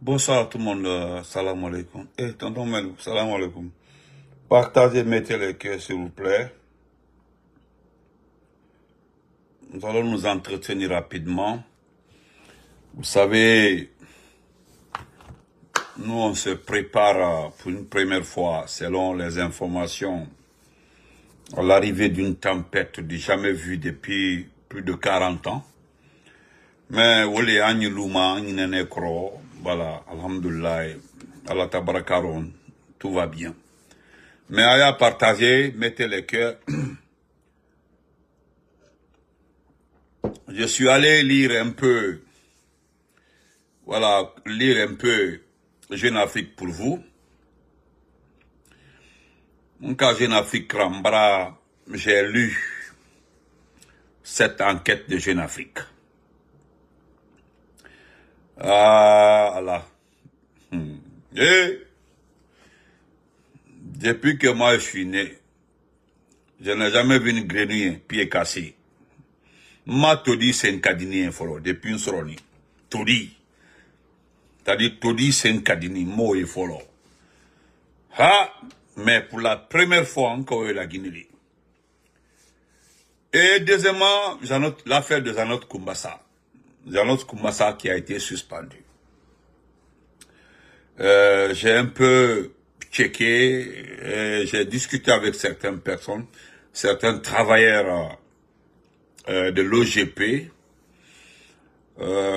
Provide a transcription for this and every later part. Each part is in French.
Bonsoir tout le monde, salam alaikum. Tonton Melou, salam alaikum. Partagez, mettez les cœurs s'il vous plaît. Nous allons nous entretenir rapidement. Vous savez, nous on se prépare pour une première fois, selon les informations, à l'arrivée d'une tempête du jamais vue depuis plus de 40 ans. Mais wole anyi luma anyi nene kro, voilà, alhamdulillah, Allah tabarakaron, tout va bien. Mais à partager, mettez les cœurs. Je suis allé lire un peu, voilà, lire un peu Jeune Afrique pour vous. Mon cas Jeune Afrique Rambra, j'ai lu cette enquête de Jeune Afrique. Ah là. Et depuis que moi je suis né, je n'ai jamais vu une grenouille pied cassé. Ma todi c'est un cadini infolo depuis une soroni. Todi. C'est-à-dire todi c'est un cadini mo et folo. Ah, mais pour la première fois encore la Guinée. Et deuxièmement, l'affaire de Zanot Kumbasa. Zanot Kumbasa qui a été suspendu. J'ai un peu checké, j'ai discuté avec certaines personnes, certains travailleurs de l'OGP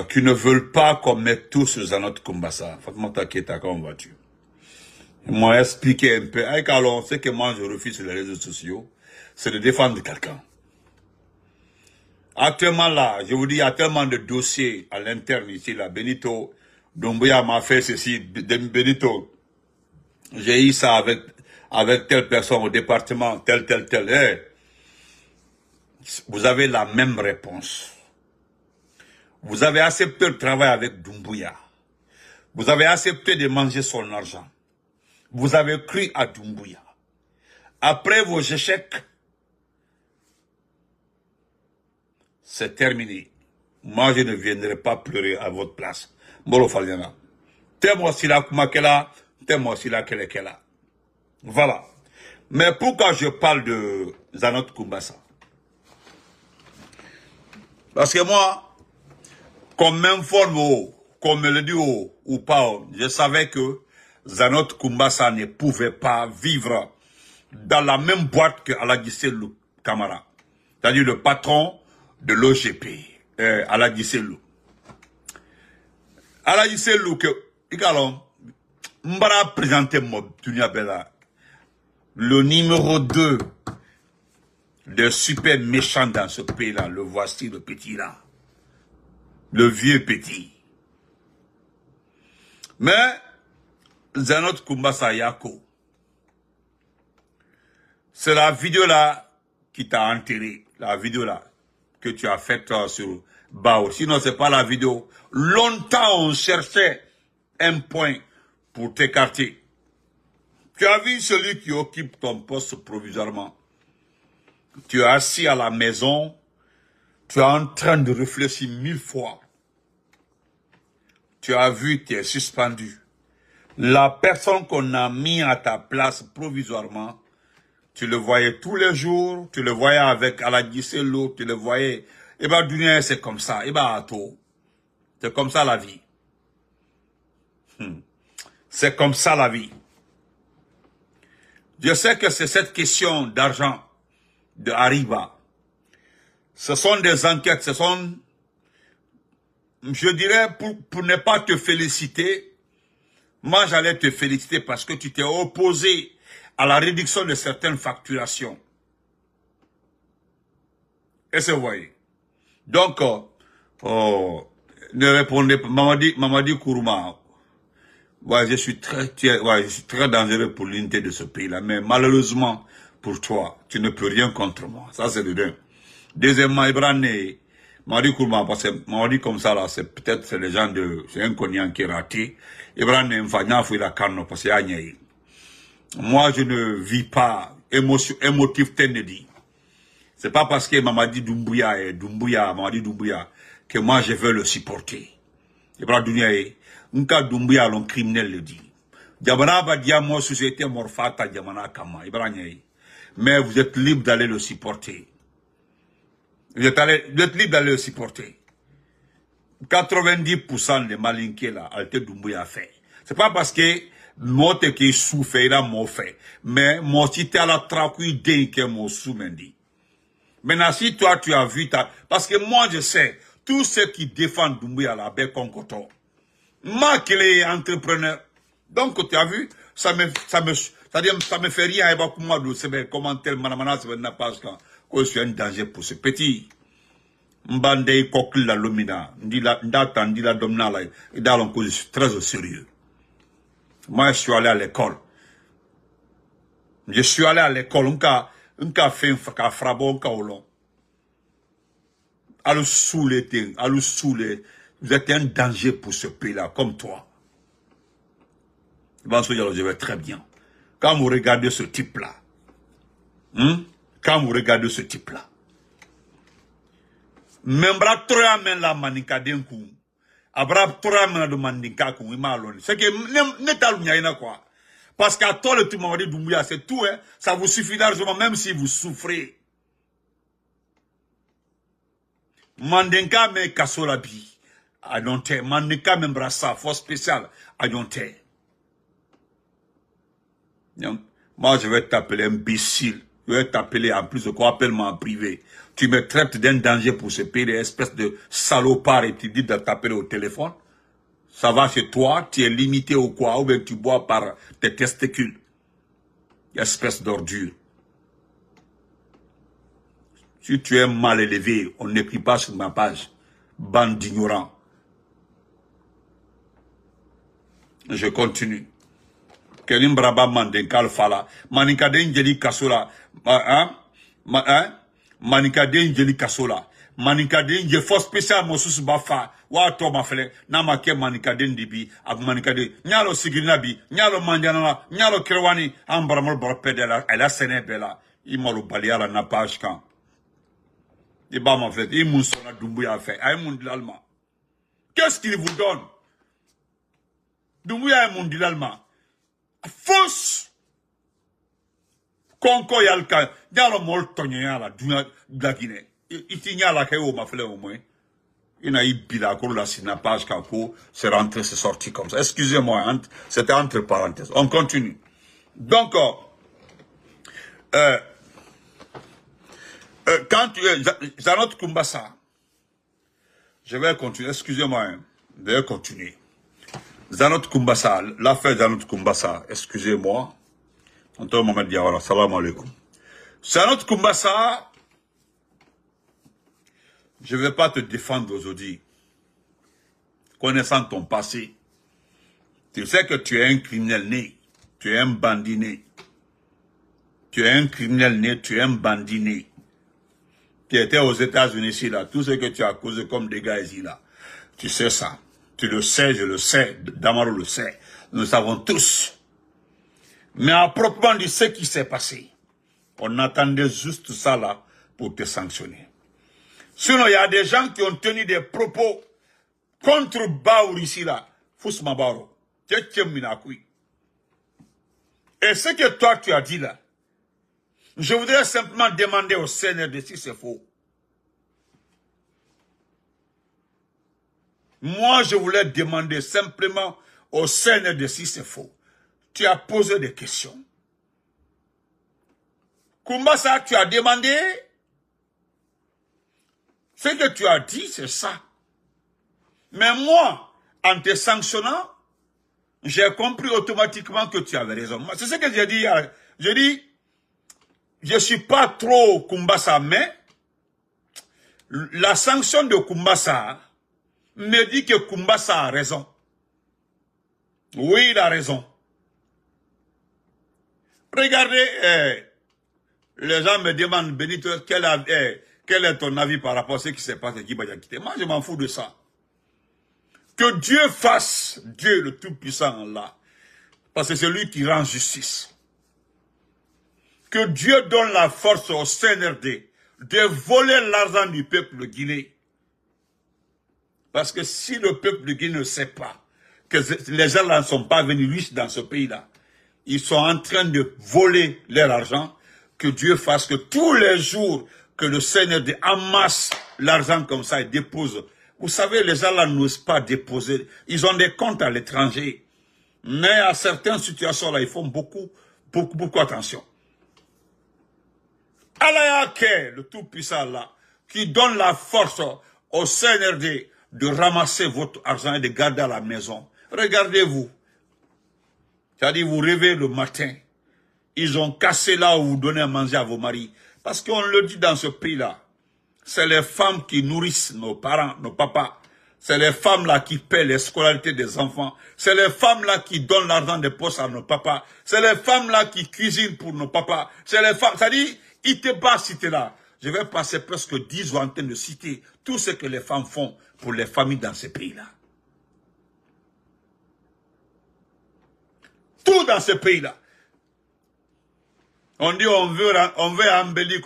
qui ne veulent pas qu'on mette tous sur Zanot Kumbasa. Fatma Taketa, comment vas-tu? Ils m'ont expliqué un peu. Alors, ce que moi je refuse sur les réseaux sociaux, c'est de défendre quelqu'un. Actuellement là, je vous dis, il y a tellement de dossiers à l'interne ici, là. Benito Doumbouya m'a fait ceci, Benito. J'ai eu ça avec telle personne au département, tel. Hey, vous avez la même réponse. Vous avez accepté de travailler avec Doumbouya. Vous avez accepté de manger son argent. Vous avez cru à Doumbouya. Après vos échecs, c'est terminé. Moi, je ne viendrai pas pleurer à votre place. Molo Faliana. T'es-moi si la kumakela, t'es-moi si la kelekela. Voilà. Mais pourquoi je parle de Zanot Kumbasa? Parce que moi, qu'on m'informe qu'on me le dit ou pas, je savais que Zanot Kumbasa ne pouvait pas vivre dans la même boîte que Aladji Selou Camara. C'est-à-dire le patron de l'OGP, Aladji Selou. Aladji Selou, que, également, Mbara présenté Dunia Bella, le numéro 2 de super méchant dans ce pays-là, le voici, le petit là. Le vieux petit. Mais, Zanot Kumbasa Yako, c'est la vidéo là qui t'a enterré, la vidéo là que tu as faite sur Bao. Sinon, c'est pas la vidéo. Longtemps, on cherchait un point pour t'écarter. Tu as vu celui qui occupe ton poste provisoirement. Tu es assis à la maison, tu es en train de réfléchir 1000 fois. Tu as vu, tu es suspendu. La personne qu'on a mis à ta place provisoirement, tu le voyais tous les jours, tu le voyais avec Aladji Selou, tu le voyais. Et bien, Dunia, c'est comme ça. Et bien, c'est comme ça la vie. C'est comme ça la vie. Je sais que c'est cette question d'argent de Arriba. Ce sont des enquêtes, ce sont, je dirais, pour ne pas te féliciter, moi j'allais te féliciter parce que tu t'es opposé à la réduction de certaines facturations. Est-ce que vous voyez? Donc, ne répondez pas. Mamadi Kourouma, ouais, je suis très dangereux pour l'unité de ce pays-là. Mais malheureusement, pour toi, tu ne peux rien contre moi. Ça, c'est le deux. Deuxièmement, Ibrahim, Mamadi Kourouma, parce que Mamadi comme ça, là, c'est peut-être les gens de, c'est un Cognan qui est raté. Ibrahim, la canne, parce qu'il y a moi, je ne vis pas émotif Kennedy. C'est pas parce que Mamadi Doumbouya Mamadi Doumbouya, que moi je veux le supporter. Ibrahim Doumbouya, Nka Doumbouya, l'on criminel le dit. Diamana va dire, moi, société morfata, Diamana Kama, Ibrahim. Mais vous êtes libre d'aller le supporter. Vous êtes libre d'aller le supporter. 90% des malinqués là, Alte Doumbouya fait. C'est pas parce que moi qui souffre là mon fait, mais moi si t'es à la tracouille d'un que mon sous-mendi. Maintenant si toi tu as vu parce que moi je sais tous ceux qui défendent Doumbouya là, ben concoto. Moi qui est entrepreneur, donc tu as vu, ça me fait rien avec moi de ce commentaire manamana c'est n'a pas quand je suis un danger pour ce petit. Mbande kokul la lumina, ndila domna la, et dans le coup je suis très au sérieux. Moi, je suis allé à l'école. Je suis allé à l'école. On a fait un frabon, on a olon. À le saouler, vous êtes un danger pour ce pays-là, comme toi. Je vais très bien. Quand vous regardez ce type-là, même bras men la manika denkou. Abra tora men de mandinka kou imalon. C'est que ne talounya quoi. Parce qu'à toi le tout Mamadi Doumbouya, c'est tout hein. Ça vous suffit largement même si vous souffrez. Mandinka me kasola bi. Ayonte. Mandinka me brassa force spéciale. Ayonte. Moi je vais t'appeler imbécile. Je vais t'appeler en plus de quoi, appelle-moi en privé. Tu me traites d'un danger pour ce pays, espèce de salopard, et tu dis de t'appeler au téléphone. Ça va chez toi, tu es limité ou quoi, ou bien tu bois par tes testicules. Espèce d'ordure. Si tu es mal élevé, on n'écrit pas sur ma page. Bande d'ignorants. Je continue. Kelim Braba Mandenkal Fala. Manikaden Jeli Kasola. Manikaden Jeli Kasola. Manikaden je force spécial Mosus Bafa. Wa to ma fele. Na ma ke manikaden dibi. Ak manikaden. Nyalo sigirina bi. Nyalo mandiana. Nyalo krewani. Ambramol borpedela. Elle a séné bela. Imolo baliala na page kan. Et bah ma fait. Il moussona Doumbouya fait. Aïe moun l'allemand. Qu'est-ce qu'il vous donne? Doumbouya est moun l'allemand. Fausse konko yalka nyalo mol tonya la dunya la Guinée itinya la kayo ma fleur au moins ina ibila ko la sinapage kako c'est rentré c'est sorti comme ça excusez-moi c'était entre parenthèses on continue donc quand tu es Zanot Kumbasa je vais continuer excusez-moi je vais continuer Zanot Kumbasa, l'affaire Zanot Kumbasa, excusez-moi. Antoine Mohamed Diawara, salam alaikum. Zanot Kumbasa, je ne vais pas te défendre aujourd'hui. Connaissant ton passé, tu sais que tu es un criminel né, tu es un bandit né. Tu es un criminel né, tu es un bandit né. Tu étais aux États-Unis ici, là, tout ce que tu as causé comme dégâts ici, là. Tu sais ça. Tu le sais, je le sais, Damaro le sait. Nous le savons tous. Mais à proprement dit ce qui s'est passé, on attendait juste ça là pour te sanctionner. Sinon, il y a des gens qui ont tenu des propos contre Baour ici là. Fousma Baro. Et ce que toi tu as dit là, je voudrais simplement demander au CNRD si c'est faux. Moi, je voulais demander simplement au CNRD si c'est faux. Tu as posé des questions. Kumbasa, tu as demandé. Ce que tu as dit, c'est ça. Mais moi, en te sanctionnant, j'ai compris automatiquement que tu avais raison. C'est ce que j'ai dit Je dis, je suis pas trop Kumbasa, mais la sanction de Kumbasa me dit que Kumbasa a raison. Oui, il a raison. Regardez, les gens me demandent, Benito, quel est ton avis par rapport à ce qui s'est passé à Guiba Yakité? Moi, je m'en fous de ça. Que Dieu fasse, Dieu le Tout-Puissant là, parce que c'est lui qui rend justice. Que Dieu donne la force au CNRD de voler l'argent du peuple guinéen. Parce que si le peuple guinéen ne sait pas que les gens là ne sont pas venus riches dans ce pays-là, ils sont en train de voler leur argent, que Dieu fasse que tous les jours que le CNRD amasse l'argent comme ça et dépose. Vous savez, les gens là n'osent pas déposer. Ils ont des comptes à l'étranger. Mais à certaines situations là, ils font beaucoup attention. Allah Yake, le Tout-Puissant là, qui donne la force au CNRD de ramasser votre argent et de garder à la maison. Regardez-vous. C'est-à-dire, vous rêvez le matin. Ils ont cassé là où vous donnez à manger à vos maris. Parce qu'on le dit dans ce pays-là. C'est les femmes qui nourrissent nos parents, nos papas. C'est les femmes là qui paient les scolarités des enfants. C'est les femmes là qui donnent l'argent des postes à nos papas. C'est les femmes là qui cuisinent pour nos papas. C'est les femmes. C'est-à-dire, Iteba cité là. Je vais passer presque 10 ans en train de citer tout ce que les femmes font pour les familles dans ces pays-là. Tout dans ce pays-là. On dit on veut embellir.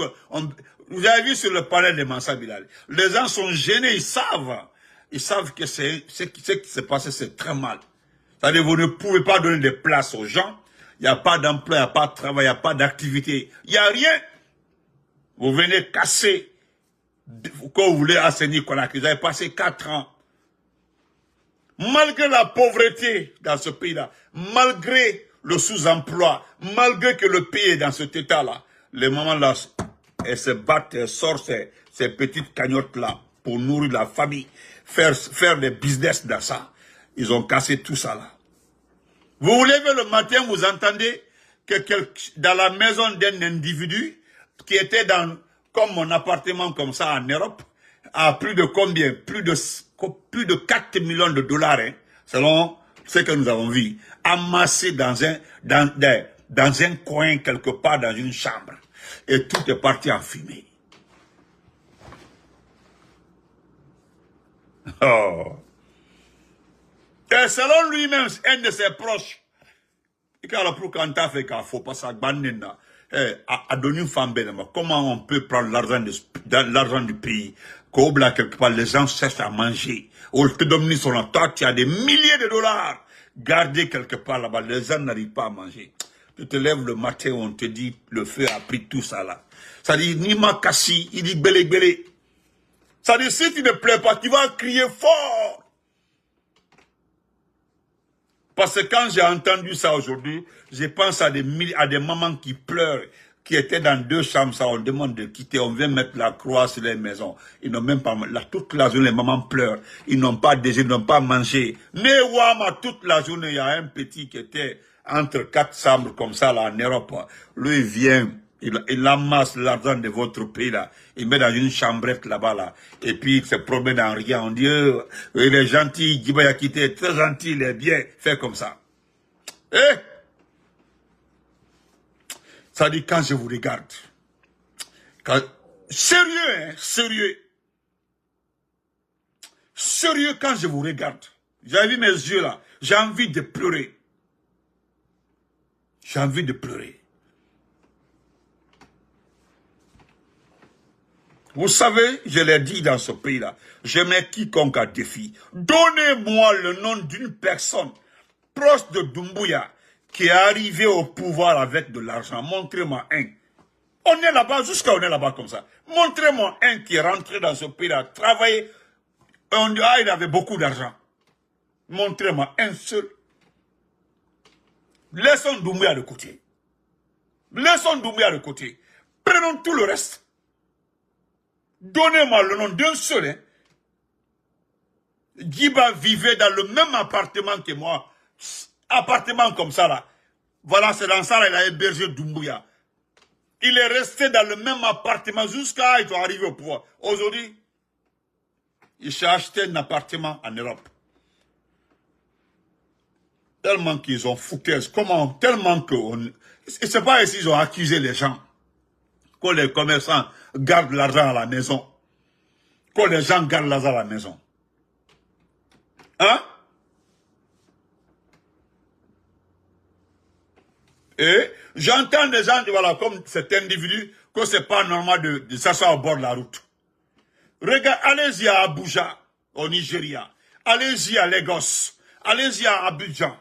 Vous avez vu sur le panel de Mansa Bilal. Les gens sont gênés, ils savent que ce qui s'est passé, c'est très mal. C'est-à-dire vous ne pouvez pas donner des places aux gens. Il n'y a pas d'emploi, il n'y a pas de travail, il n'y a pas d'activité. Il n'y a rien. Vous venez casser. Quand vous voulez assainir Conakry, vous avez passé 4 ans. Malgré la pauvreté dans ce pays-là, malgré le sous-emploi, malgré que le pays est dans cet état-là, les mamans-là, elles se battent, elles sortent ces petites cagnottes-là pour nourrir la famille, faire des business dans ça. Ils ont cassé tout ça là. Vous vous levez le matin, vous entendez que dans la maison d'un individu qui était comme mon appartement comme ça en Europe, à plus de combien? Plus de 4 millions de dollars, hein, selon ce que nous avons vu, amassé dans un coin quelque part dans une chambre. Et tout est parti en fumée. Oh. Et selon lui-même, un de ses proches, comment on peut prendre l'argent du pays, quelque part les gens cherchent à manger. Toi, tu as des milliers de dollars gardés quelque part là-bas, les gens n'arrivent pas à manger. Tu te lèves le matin, on te dit, le feu a pris tout ça là. Ça dit, Nima Kassi, il dit belé belé. Ça dit, si tu ne plais pas, tu vas crier fort. Parce que quand j'ai entendu ça aujourd'hui, je pense à des mamans qui pleurent, qui étaient dans 2 chambres, ça, on demande de quitter, on vient mettre la croix sur les maisons. Ils n'ont même pas, toute la journée, les mamans pleurent. Ils n'ont pas déjeuné, ils n'ont pas mangé. Newama, toute la journée, il y a un petit qui était entre 4 chambres comme ça, là, en Europe. Lui, il vient, il amasse l'argent de votre pays, là. Il met dans une chambrette là-bas, là. Et puis, il se promène en rien. On dit, il est gentil, Djiba Yakité est très gentil, il est bien. Fait comme ça. Ça dit, quand je vous regarde, sérieux, hein, sérieux. Sérieux quand je vous regarde. J'ai vu mes yeux là, j'ai envie de pleurer. J'ai envie de pleurer. Vous savez, je l'ai dit dans ce pays-là, je mets quiconque à défi. Donnez-moi le nom d'une personne proche de Doumbouya qui est arrivé au pouvoir avec de l'argent. Montrez-moi un. On est là-bas, jusqu'à on est là-bas comme ça. Montrez-moi un qui est rentré dans ce pays-là, travaillé. On dit, il avait beaucoup d'argent. Montrez-moi un seul. Laissons Doumbouya de côté. Laissons Doumbouya de côté. Prenons tout le reste. Donnez-moi le nom d'un seul. Hein. Djiba vivait dans le même appartement que moi. Appartement comme ça là. Voilà, c'est dans ça qu'il a hébergé Doumbouya. Il est resté dans le même appartement jusqu'à ils sont arrivés au pouvoir. Aujourd'hui, il s'est acheté un appartement en Europe. Tellement qu'ils ont foutaise. Comment? Tellement que... C'est pas ici qu'ils ont accusé les gens. Que les commerçants gardent l'argent à la maison. Que les gens gardent l'argent à la maison. Hein? Et j'entends des gens, voilà, comme cet individu, que c'est pas normal de s'asseoir au bord de la route. Regarde, allez-y à Abuja, au Nigeria. Allez-y à Lagos. Allez-y à Abidjan.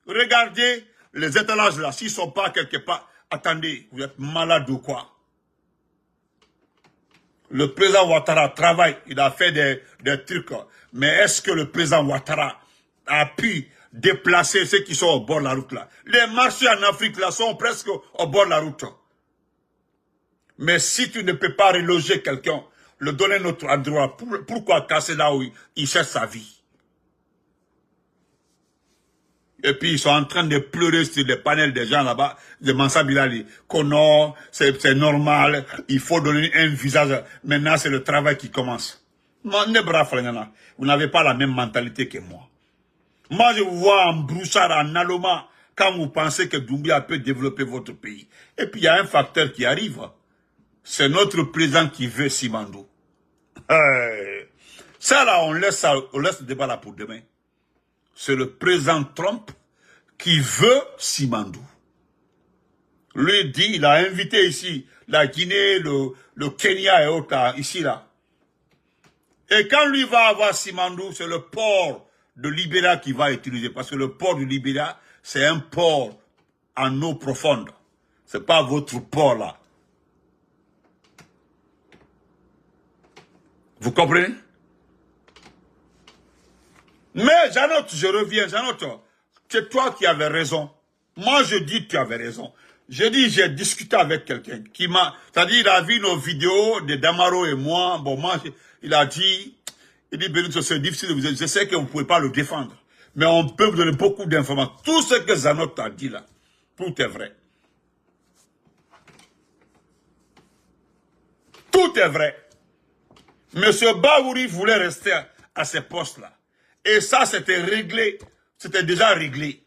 Regardez les étalages là, s'ils ne sont pas quelque part. Attendez, vous êtes malade ou quoi? Le président Ouattara travaille, il a fait des trucs. Mais est-ce que le président Ouattara a pu déplacer ceux qui sont au bord de la route là? Les marchés en Afrique là sont presque au bord de la route. Mais si tu ne peux pas reloger quelqu'un, le donner notre endroit, pourquoi casser là où il cherche sa vie? Et puis ils sont en train de pleurer sur les panels des gens là-bas, de Mansa Bilali, que non, c'est normal, il faut donner un visage. Maintenant c'est le travail qui commence. Vous n'avez pas la même mentalité que moi. Moi je vous vois en broussard, en aloma, quand vous pensez que Doumbouya peut développer votre pays. Et puis il y a un facteur qui arrive. C'est notre président qui veut Simandou. Ça là, on laisse le débat là pour demain. C'est le président Trump qui veut Simandou. Lui dit, il a invité ici la Guinée, le Kenya et autres, là, ici là. Et quand lui va avoir Simandou, c'est le port de Libéria qu'il va utiliser. Parce que le port du Libéria, c'est un port en eau profonde. C'est pas votre port là. Vous comprenez? Mais Janotte, je reviens, Janotte, c'est toi qui avais raison. Moi, je dis que tu avais raison. Je dis, j'ai discuté avec quelqu'un qui m'a... C'est-à-dire, il a vu nos vidéos de Damaro et moi. Bon, moi, il a dit... Il dit, Benito, c'est difficile de vous dire. Je sais que vous ne pouvez pas le défendre. Mais on peut vous donner beaucoup d'informations. Tout ce que Janotte a dit là, tout est vrai. Tout est vrai. Monsieur Baouri voulait rester à ces postes-là. Et ça, c'était réglé. C'était déjà réglé.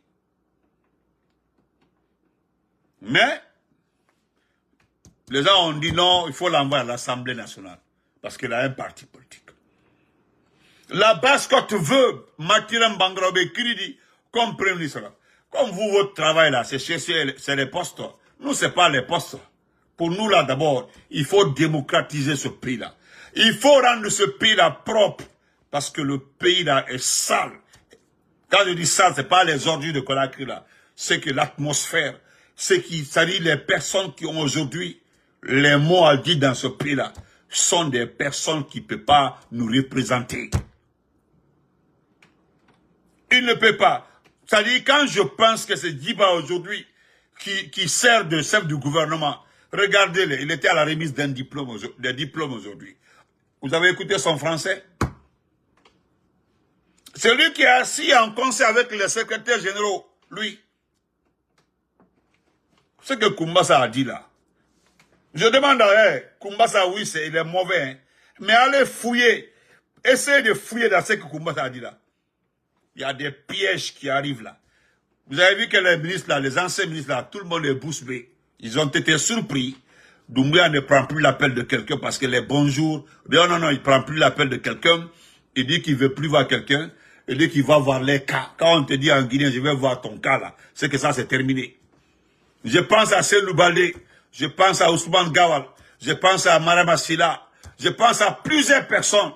Mais, les gens ont dit non, il faut l'envoyer à l'Assemblée nationale. Parce qu'il a un parti politique. La Basse-Côte veut Mathieu Bangrabe Kridi comme Premier ministre. Comme vous, votre travail là, c'est les postes. Nous, ce n'est pas les postes. Pour nous là, d'abord, il faut démocratiser ce pays-là. Il faut rendre ce pays-là propre. Parce que le pays là est sale. Quand je dis sale, ce n'est pas les ordures de Conakry là. C'est que l'atmosphère, c'est-à-dire les personnes qui ont aujourd'hui les mots à dire dans ce pays là, sont des personnes qui ne peuvent pas nous représenter. Ils ne peuvent pas. C'est-à-dire quand je pense que c'est Djiba aujourd'hui qui sert de chef du gouvernement, regardez-le, il était à la remise des diplômes aujourd'hui. Vous avez écouté son français? C'est lui qui est assis en conseil avec les secrétaires généraux, lui. Ce que Koumbassa a dit là. Je demande à Koumbassa, oui, il est mauvais. Hein. Mais allez fouiller. Essayez de fouiller dans ce que Koumbassa a dit là. Il y a des pièges qui arrivent là. Vous avez vu que les ministres là, les anciens ministres là, tout le monde est bouche bée. Ils ont été surpris. Doumbouya ne prend plus l'appel de quelqu'un parce que les bonjours. Non, il ne prend plus l'appel de quelqu'un. Il dit qu'il ne veut plus voir quelqu'un. Il dit qu'il va voir les cas. Quand on te dit en Guinée, je vais voir ton cas là, c'est que ça c'est terminé. Je pense à Selou Baldé, je pense à Ousmane Gawal, je pense à Marama Silla, je pense à plusieurs personnes.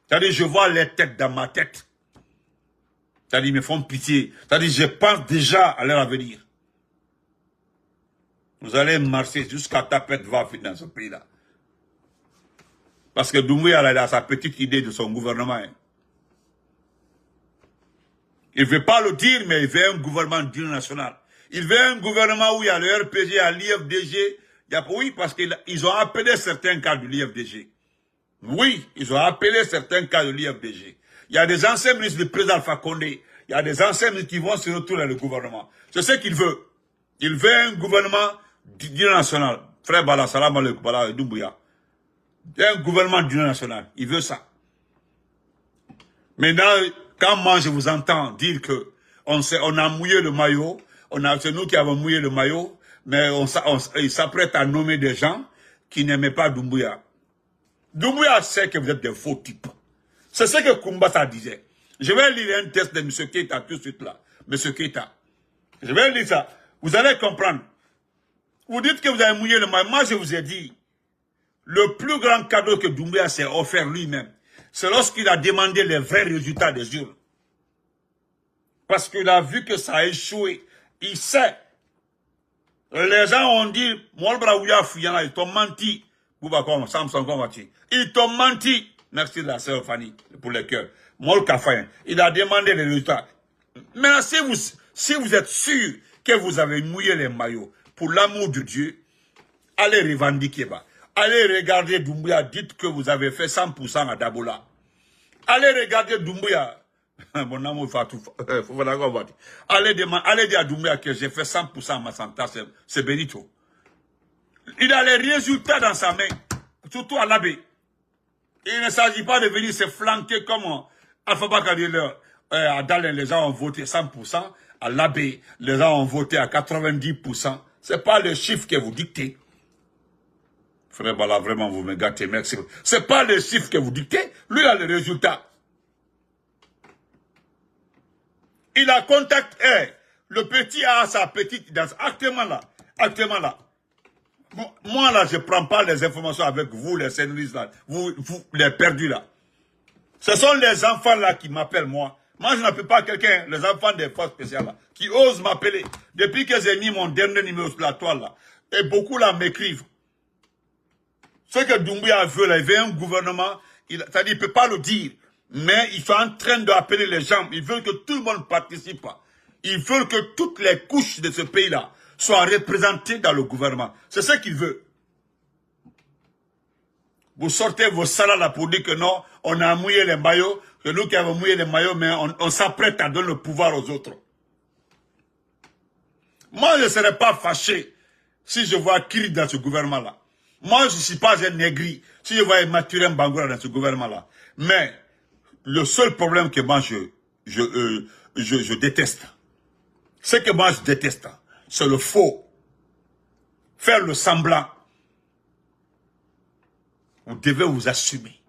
C'est-à-dire, je vois les têtes dans ma tête. C'est-à-dire, ils me font pitié. C'est-à-dire, je pense déjà à leur avenir. Vous allez marcher jusqu'à Tapette va finir dans ce pays-là. Parce que Doumbouya a sa petite idée de son gouvernement. Hein. Il ne veut pas le dire, mais il veut un gouvernement d'union nationale. Il veut un gouvernement où il y a le RPG, il y a l'IFDG. Oui, parce qu'ils ont appelé certains cas de l'IFDG. Oui, ils ont appelé certains cas de l'IFDG. Il y a des anciens ministres du président Alpha Condé. Il y a des anciens qui vont se retrouver dans le gouvernement. C'est ce qu'il veut. Il veut un gouvernement d'union nationale. Frère Bala, salam alaikum, Bala, Doumbouya. Un gouvernement d'union nationale. Il veut ça. Maintenant, quand moi je vous entends dire que on a mouillé le maillot, c'est nous qui avons mouillé le maillot, mais il s'apprête à nommer des gens qui n'aimaient pas Doumbouya. Doumbouya sait que vous êtes des faux types. C'est ce que Koumbassa disait. Je vais lire un texte de M. Keita tout de suite là. M. Keita. Je vais lire ça. Vous allez comprendre. Vous dites que vous avez mouillé le maillot. Moi, je vous ai dit, le plus grand cadeau que Doumbouya s'est offert lui-même, c'est lorsqu'il a demandé les vrais résultats des urnes. Parce qu'il a vu que ça a échoué. Il sait. Les gens ont dit, ils t'ont menti. Ils t'ont menti. Merci de la sœur Fanny pour les cœurs. Il a demandé les résultats. Maintenant, si vous êtes sûr que vous avez mouillé les maillots, pour l'amour de Dieu, allez revendiquer. Allez regarder Doumbouya, dites que vous avez fait 100% à Dabola. Allez regarder Doumbouya. Mon amour Fatou, allez dire à Doumbouya que j'ai fait 100% à Massanta, c'est Benito. Il a les résultats dans sa main, surtout à l'abbé. Il ne s'agit pas de venir se flanquer comme Alpha Bakary, à Dalin, les gens ont voté 100%, à l'abbé, les gens ont voté à 90%. C'est pas le chiffre que vous dictez. Frère Bala, vraiment, vous me gâtez, merci. C'est pas le chiffre que vous dictez, lui il a le résultat. Il a contacté, le petit a sa petite danse, actuellement là. Moi là, je prends pas les informations avec vous, les scénaristes là, vous les perdus là. Ce sont les enfants là qui m'appellent moi. Moi je n'appelle pas quelqu'un, les enfants des forces spéciales là, qui osent m'appeler. Depuis que j'ai mis mon dernier numéro sur la toile là, et beaucoup là m'écrivent. Ce que Doumbouya veut là, il veut un gouvernement, c'est-à-dire il peut pas le dire, mais ils sont en train d'appeler les gens, ils veulent que tout le monde participe. Ils veulent que toutes les couches de ce pays là soient représentées dans le gouvernement. C'est ce qu'ils veulent. Vous sortez vos salades là pour dire que non, on a mouillé les maillots, que nous qui avons mouillé les maillots, mais on s'apprête à donner le pouvoir aux autres. Moi, je ne serais pas fâché si je vois Kiri dans ce gouvernement-là. Moi, je ne suis pas un négri si je vois Mathurin Bangoura dans ce gouvernement-là. Mais le seul problème que moi, je déteste, ce que moi, je déteste, c'est le faux. Faire le semblant. Vous devez vous assumer.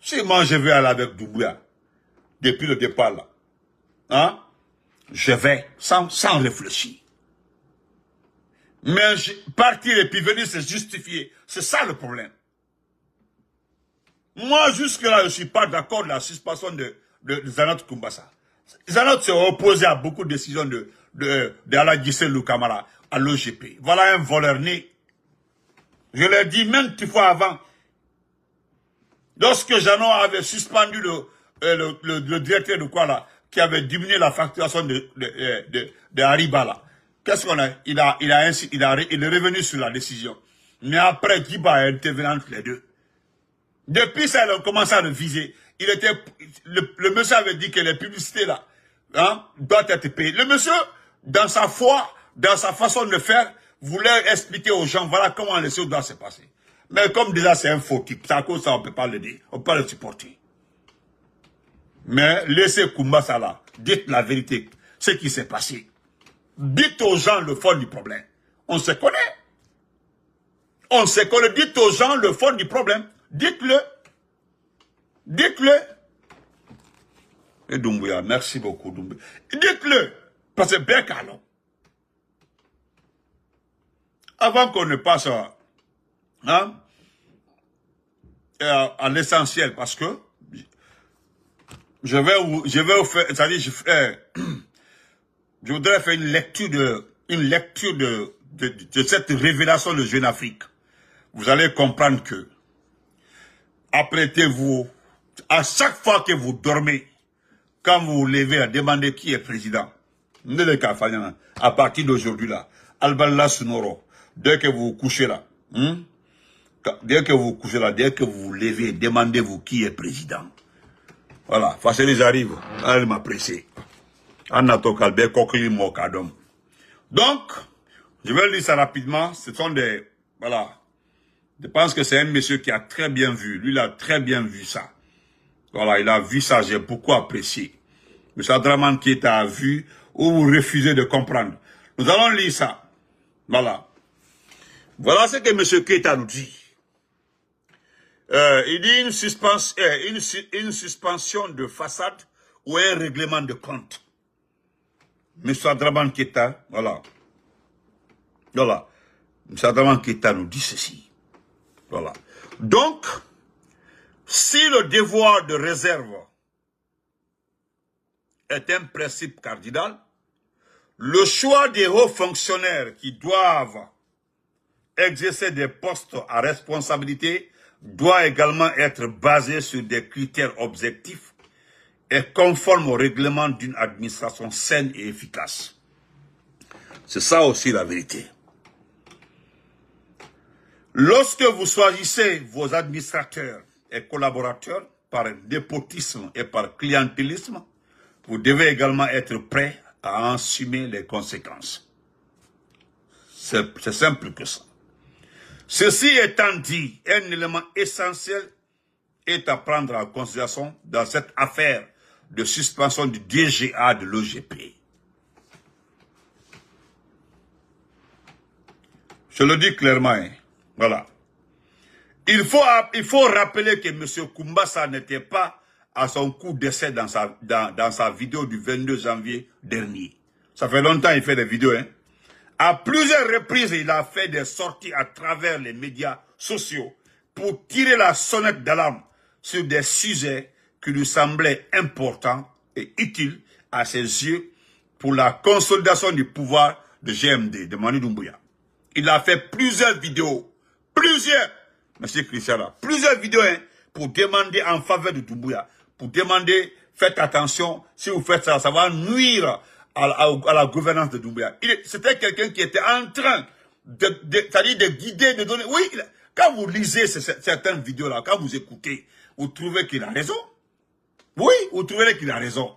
Si moi, je vais aller avec Doumbouya, depuis le départ, là, hein, je vais sans réfléchir. Mais partir et puis venir se justifier, c'est ça le problème. Moi, jusque-là, je ne suis pas d'accord de la suspension de Zanat Koumbassa. Zanat s'est opposé à beaucoup de décisions d'Alain Gisselou Kamara à l'OGP. Voilà un voleur né. Je l'ai dit même une fois avant. Lorsque Jeannot avait suspendu le directeur de quoi là, qui avait diminué la facturation de Hariba là. Qu'est-ce qu'on a? Il est revenu sur la décision. Mais après, Djiba est intervenu entre les deux. Depuis ça, ils ont commencé à le viser. Le monsieur avait dit que les publicités là, hein, doivent être payées. Le monsieur, dans sa foi, dans sa façon de faire, voulait expliquer aux gens, voilà comment les choses doivent se passer. Mais comme déjà c'est un faux type, c'est à cause de ça on ne peut pas le dire, on ne peut pas le supporter. Mais laissez Koumbassa là, dites la vérité, ce qui s'est passé. Dites aux gens le fond du problème. On se connaît. On se connaît. Dites aux gens le fond du problème. Dites-le. Dites-le. Et Doumbouya, merci beaucoup Doumbouya. Dites-le. Parce que bien calme. Avant qu'on ne passe à l'essentiel, parce que je vais vous faire, c'est-à-dire je voudrais faire une lecture de cette révélation de Jeune Afrique. Vous allez comprendre que apprêtez-vous, à chaque fois que vous dormez, quand vous vous levez à demander qui est président, à partir d'aujourd'hui là, Alballah Sunoro, dès que vous vous couchez là, dès que vous vous couchez là, dès que vous vous levez, demandez-vous qui est président. Voilà, Facile arrive, elle m'a pressé. Anato Kalbe, Kokli Mokadom. Donc, je vais lire ça rapidement. Ce sont des... Voilà. Je pense que c'est un monsieur qui a très bien vu. Lui, il a très bien vu ça. Voilà, il a vu ça, j'ai beaucoup apprécié. M. Adraman Keita a vu ou vous refusez de comprendre. Nous allons lire ça. Voilà. Voilà ce que M. Keita nous dit. Il dit une suspension de façade ou un règlement de compte. M. Adraman Keita, voilà. Voilà. M. Adraman Keita nous dit ceci. Voilà. Donc, si le devoir de réserve est un principe cardinal, le choix des hauts fonctionnaires qui doivent exercer des postes à responsabilité doit également être basé sur des critères objectifs et conformes au règlement d'une administration saine et efficace. C'est ça aussi la vérité. Lorsque vous choisissez vos administrateurs et collaborateurs par népotisme et par clientélisme, vous devez également être prêt à assumer les conséquences. C'est simple que ça. Ceci étant dit, un élément essentiel est à prendre en considération dans cette affaire de suspension du DGA de l'OGP. Je le dis clairement, hein. Voilà. Il faut rappeler que M. Koumbassa n'était pas à son coup d'essai dans sa vidéo du 22 janvier dernier. Ça fait longtemps qu'il fait des vidéos. Hein. À plusieurs reprises, il a fait des sorties à travers les médias sociaux pour tirer la sonnette d'alarme sur des sujets qui lui semblaient importants et utiles à ses yeux pour la consolidation du pouvoir de GMD, de Manu Doumbouya. Il a fait plusieurs vidéos, M. Christiana, plusieurs vidéos hein, pour demander en faveur de Doumbouya, pour demander, faites attention, si vous faites ça, ça va nuire à la gouvernance de Doumbouya. C'était quelqu'un qui était en train c'est-à-dire de guider, de donner... Oui, quand vous lisez certaines vidéos-là, quand vous écoutez, vous trouvez qu'il a raison. Oui, vous trouvez qu'il a raison.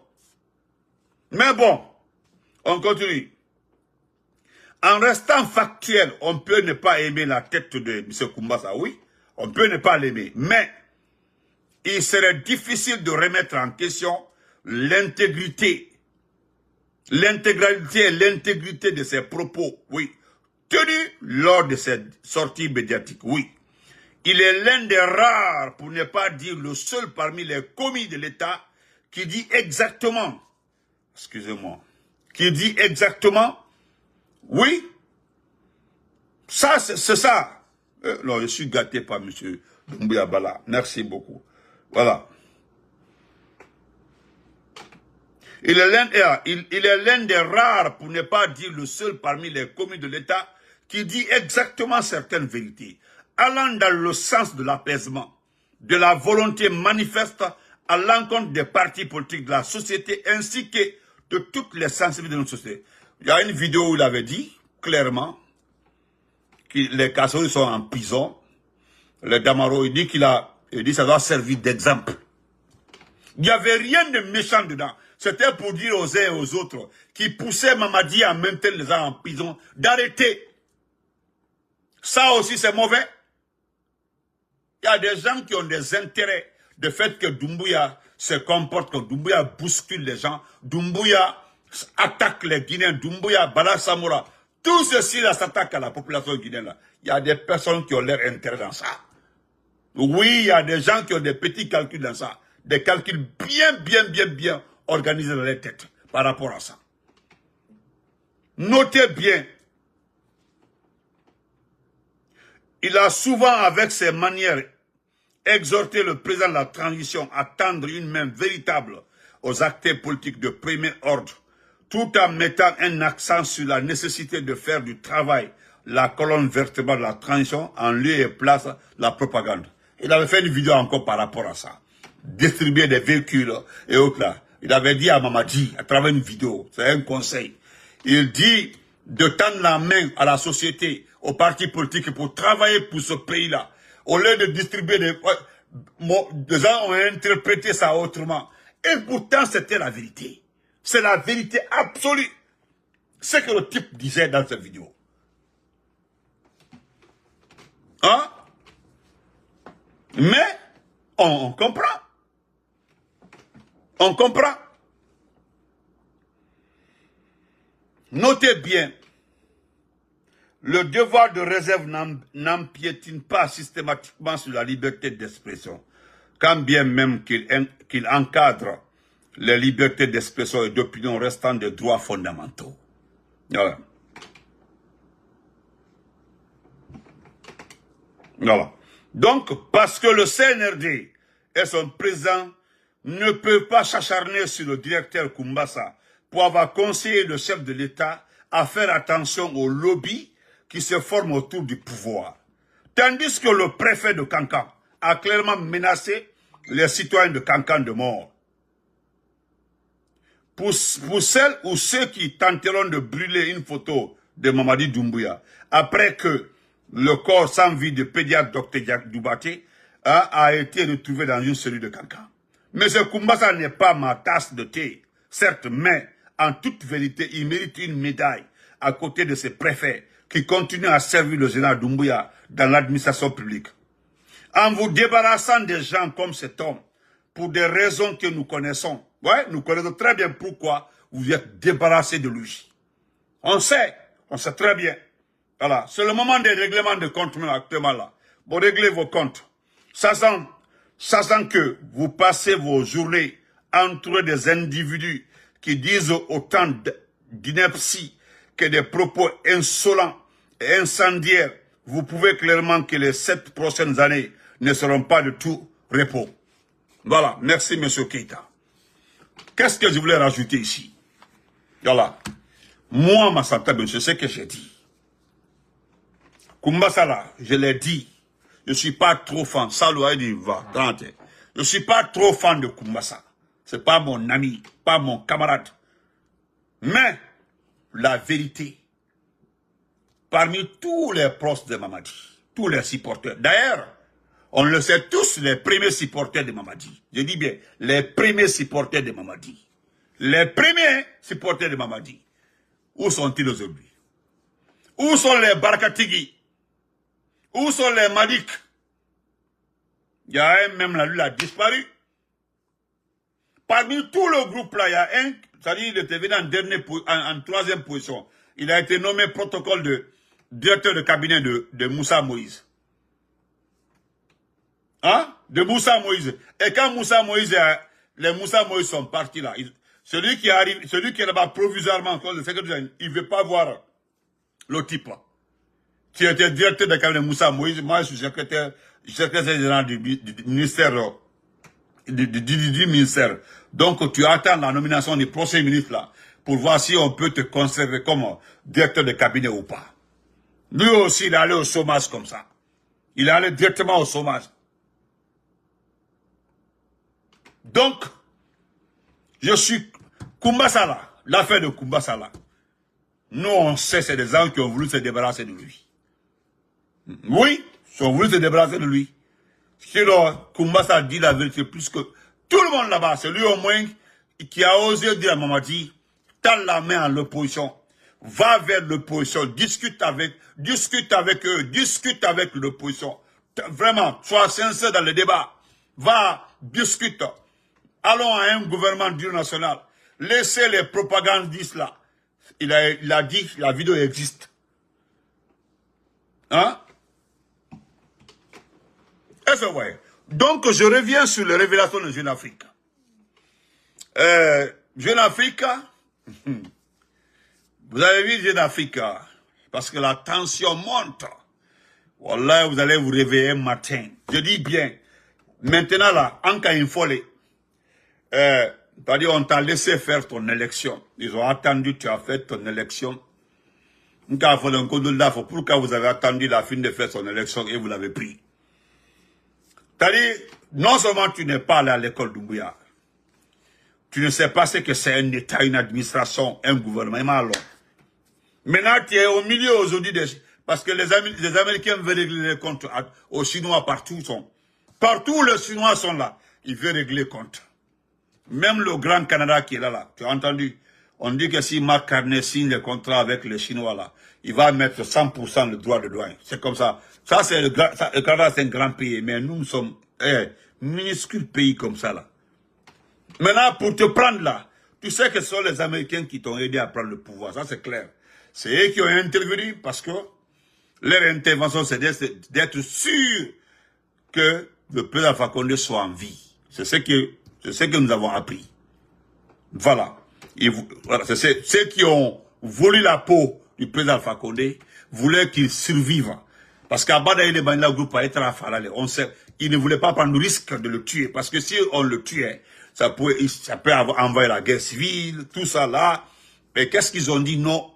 Mais bon, on continue. En restant factuel, on peut ne pas aimer la tête de M. Koumbassa, oui. On peut ne pas l'aimer. Mais il serait difficile de remettre en question l'intégralité et l'intégrité de ses propos, oui. Tenus lors de cette sortie médiatique, oui. Il est l'un des rares, pour ne pas dire le seul parmi les commis de l'État, qui dit exactement, excusez-moi, qui dit exactement, oui, ça, c'est ça. Non, je suis gâté par M. Doumbouya Bala. Merci beaucoup. Voilà. Il est l'un des rares, pour ne pas dire le seul parmi les commis de l'État, qui dit exactement certaines vérités, allant dans le sens de l'apaisement, de la volonté manifeste à l'encontre des partis politiques de la société, ainsi que de toutes les sensibilités de notre société. Il y a une vidéo où il avait dit, clairement, que les Kassoris sont en prison. Le Damaro, il dit que ça doit servir d'exemple. Il n'y avait rien de méchant dedans. C'était pour dire aux uns et aux autres qui poussaient Mamadi à maintenir les gens en prison, d'arrêter. Ça aussi, c'est mauvais. Il y a des gens qui ont des intérêts de fait que Doumbouya se comporte, que Doumbouya bouscule les gens, Doumbouya attaque les Guinéens, Doumbouya, Bala Samoura. Tout ceci là s'attaque à la population guinéenne. Il y a des personnes qui ont leur intérêt dans ça. Oui, il y a des gens qui ont des petits calculs dans ça. Des calculs bien organisés dans les têtes par rapport à ça. Notez bien. Il a souvent, avec ses manières, exhorté le président de la transition à tendre une main véritable aux acteurs politiques de premier ordre, tout en mettant un accent sur la nécessité de faire du travail la colonne vertébrale de la transition en lieu et place de la propagande. Il avait fait une vidéo encore par rapport à ça. Distribuer des véhicules et autres là. Il avait dit à Mamadi, à travers une vidéo, c'est un conseil. Il dit de tendre la main à la société, aux partis politiques pour travailler pour ce pays-là. Au lieu de distribuer des gens ont interprété ça autrement. Et pourtant, c'était la vérité. C'est la vérité absolue. Ce que le type disait dans cette vidéo. Hein? Mais, on comprend. On comprend. Notez bien, le devoir de réserve n'empiétine pas systématiquement sur la liberté d'expression, quand bien même qu'il encadre les libertés d'expression et d'opinion restant des droits fondamentaux. Voilà. Voilà. Donc, parce que le CNRD et son président ne peuvent pas s'acharner sur le directeur Koumbassa pour avoir conseillé le chef de l'État à faire attention aux lobbies qui se forment autour du pouvoir. Tandis que le préfet de Kankan a clairement menacé les citoyens de Kankan de mort. Pour celles ou ceux qui tenteront de brûler une photo de Mamadi Doumbouya, après que le corps sans vie de pédiatre Dr Doubaté a été retrouvé dans une cellule de Kankan. Mais ce Koumbassa n'est pas ma tasse de thé, certes, mais en toute vérité, il mérite une médaille à côté de ses préfets qui continuent à servir le général Doumbouya dans l'administration publique. En vous débarrassant des gens comme cet homme, pour des raisons que nous connaissons, ouais, nous connaissons très bien pourquoi vous êtes débarrassé de lui. On sait très bien. Voilà, c'est le moment des règlements de comptes actuellement là. Vous réglez vos comptes, sachant que vous passez vos journées entourés des individus qui disent autant d'ineptie que des propos insolents et incendiaires. Vous pouvez clairement que les 7 prochaines années ne seront pas de tout repos. Voilà, merci M. Keïta. Qu'est-ce que je voulais rajouter ici? Voilà. Moi, Massata, je sais que j'ai dit. Koumbassa là, je l'ai dit. Je ne suis pas trop fan. Salut, il va. Je ne suis pas trop fan de Koumbassa. Ce n'est pas mon ami, pas mon camarade. Mais, la vérité, parmi tous les proches de Mamadi, tous les supporters, d'ailleurs, on le sait tous, les premiers supporters de Mamadi. Je dis bien, les premiers supporters de Mamadi. Les premiers supporters de Mamadi. Où sont-ils aujourd'hui? Où sont les Barkatigi? Où sont les Madik? Il y a un même là, lui, il a disparu. Parmi tout le groupe là, il y a un, c'est-à-dire il était venu en troisième position. Il a été nommé protocole de directeur de cabinet de Moussa Moïse. Hein? De Moussa Moïse. Et quand Moussa Moïse, les Moussa Moïse sont partis là, celui qui est là-bas provisoirement en cause de secrétaire, il ne veut pas voir le type là. Qui était directeur de cabinet de Moussa Moïse, moi je suis secrétaire général du ministère, du ministère. Donc tu attends la nomination du prochain ministre là, pour voir si on peut te conserver comme directeur de cabinet ou pas. Lui aussi, il est allé au chômage comme ça. Il est allé directement au chômage. Donc, je suis Koumbassa là, l'affaire de Koumbassa là. Nous, on sait, c'est des gens qui ont voulu se débarrasser de lui. Oui, ils ont voulu se débarrasser de lui. Sinon, Koumbassa dit la vérité plus que tout le monde là-bas. C'est lui au moins qui a osé dire à Mamadi, tends la main à l'opposition, va vers l'opposition, discute avec eux, discute avec l'opposition. Vraiment, sois sincère dans le débat. Va, discute. Allons à un gouvernement du national. Laissez les propagandistes là. Il a dit, la vidéo existe. Hein? Et c'est vrai. Donc, je reviens sur les révélations de Jeune Afrique. Jeune Afrique, vous avez vu Jeune Afrique, parce que la tension monte. Wallah, vous allez vous réveiller un matin. Je dis bien, maintenant là, en cas il faut c'est-à-dire on t'a laissé faire ton élection. Ils ont attendu, tu as fait ton élection. Pourquoi vous avez attendu la fin de faire son élection et vous l'avez pris? C'est-à-dire, non seulement tu n'es pas allé à l'école Doumbouya, tu ne sais pas ce que c'est un État, une administration, un gouvernement long. Maintenant, tu es au milieu aujourd'hui, parce que les Américains veulent régler les comptes aux Chinois partout. Partout les Chinois sont là. Ils veulent régler les comptes. Même le Grand Canada qui est là, tu as entendu? On dit que si Marc Carnet signe le contrat avec les Chinois là, il va mettre 100% le droit de douane. C'est comme ça. Ça, c'est le Canada, c'est un grand pays, mais nous sommes minuscule pays comme ça là. Maintenant, pour te prendre là, tu sais que ce sont les Américains qui t'ont aidé à prendre le pouvoir, ça c'est clair. C'est eux qui ont intervenu parce que leur intervention, c'est d'être sûr que le président Alpha Condé soit en vie. C'est ce que nous avons appris. Voilà. Voilà. C'est ceux qui ont volé la peau du président Alpha Condé voulaient qu'il survive. Parce qu'à Badaï, les Bandila groupe à être on sait, ils ne voulaient pas prendre le risque de le tuer. Parce que si on le tuait, ça peut envoyer la guerre civile, tout ça là. Mais qu'est-ce qu'ils ont dit? Non.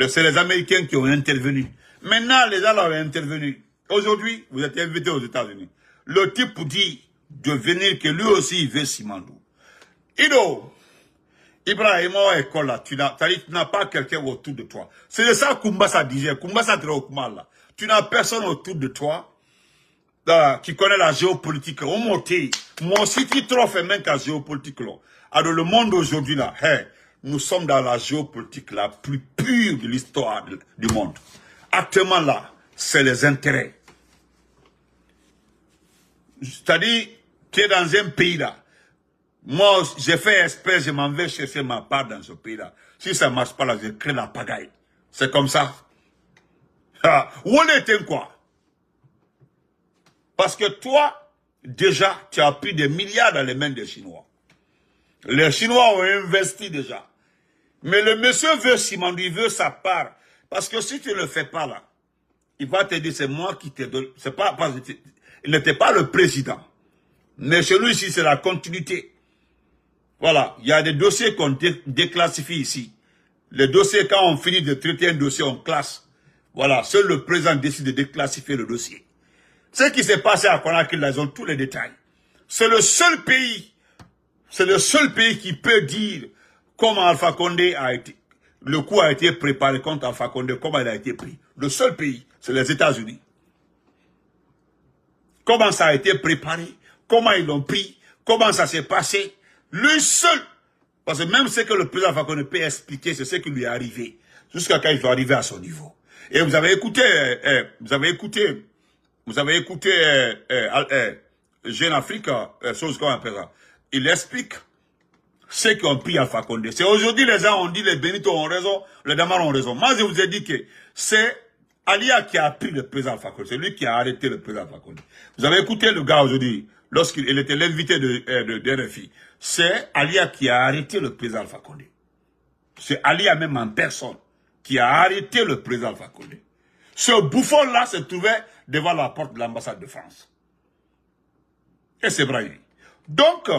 C'est les Américains qui ont intervenu. Maintenant, les gens ont intervenu. Aujourd'hui, vous êtes invités aux États-Unis. Le type dit de venir que lui aussi il veut Simandou. Ido, Ibrahim école là, tu n'as pas quelqu'un autour de toi. C'est de ça Koumbassa disait. Koumbassa là. Tu n'as personne autour de toi qui connaît la géopolitique. Moi aussi, tu trop fait même qu'à géopolitique là. Alors le monde aujourd'hui là, nous sommes dans la géopolitique la plus pure de l'histoire du monde. Actuellement là, c'est les intérêts. C'est-à-dire, tu es dans un pays là. Moi, j'ai fait espèce, je m'en vais chercher ma part dans ce pays-là. Si ça ne marche pas là, je crée la pagaille. C'est comme ça. Où est-ce quoi? Parce que toi, déjà, tu as pris des milliards dans les mains des Chinois. Les Chinois ont investi déjà. Mais le monsieur veut Simandou, il veut sa part. Parce que si tu ne le fais pas là, il va te dire, c'est moi qui te donne. C'est pas, il n'était pas le président. Mais chez lui ici, c'est la continuité. Voilà, il y a des dossiers qu'on déclassifie ici. Les dossiers, quand on finit de traiter un dossier, on classe. Voilà, seul le président décide de déclassifier le dossier. Ce qui s'est passé à Conakry, ils ont tous les détails. C'est le seul pays qui peut dire comment Alpha Condé a été, le coup a été préparé contre Alpha Condé, comment il a été pris. Le seul pays, c'est les États-Unis. Comment ça a été préparé, comment ils l'ont pris, comment ça s'est passé. Lui seul, parce que même ce que le président Alpha Condé peut expliquer, c'est ce qui lui est arrivé, jusqu'à quand il doit arriver à son niveau. Et vous avez écouté Jeune Afrique, chose qu'on appelle ça. Il explique ceux qui ont pris Alpha Condé. C'est aujourd'hui les gens ont dit les Benito ont raison, les Damar ont raison. Moi je vous ai dit que c'est Alia qui a pris le président Alpha Condé, c'est lui qui a arrêté le président Alpha Condé. Vous avez écouté le gars aujourd'hui, lorsqu'il était l'invité de RFI. C'est Alia qui a arrêté le président Alpha Condé. C'est Alia même en personne qui a arrêté le président Alpha Condé. Ce bouffon-là se trouvait devant la porte de l'ambassade de France. Et c'est vrai. Donc,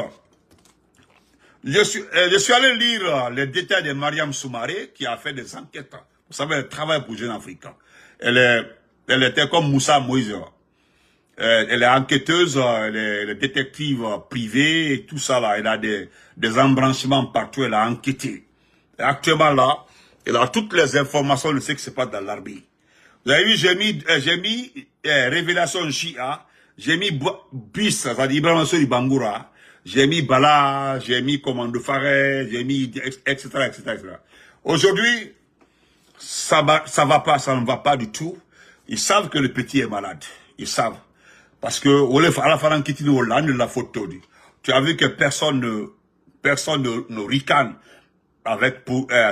je suis allé lire les détails de Mariam Soumaré qui a fait des enquêtes. Vous savez, elle travaille pour Jeune Afrique. Elle était comme Moussa Moïse. Elle est enquêteuse, elle est détective privée, et tout ça là. Elle a des embranchements partout, elle a enquêté. Et actuellement là, elle a toutes les informations de ce qui se passe dans l'armée. Vous avez vu, j'ai mis Révélation Chia, j'ai mis BIS, c'est-à-dire Ibrahim Souri Bangoura, j'ai mis Bala, j'ai mis Commando Faré, j'ai mis etc. Aujourd'hui, ça va pas, ça ne va pas du tout. Ils savent que le petit est malade. Ils savent. Parce que, à la fin, la photo, tu as vu que personne ne ricane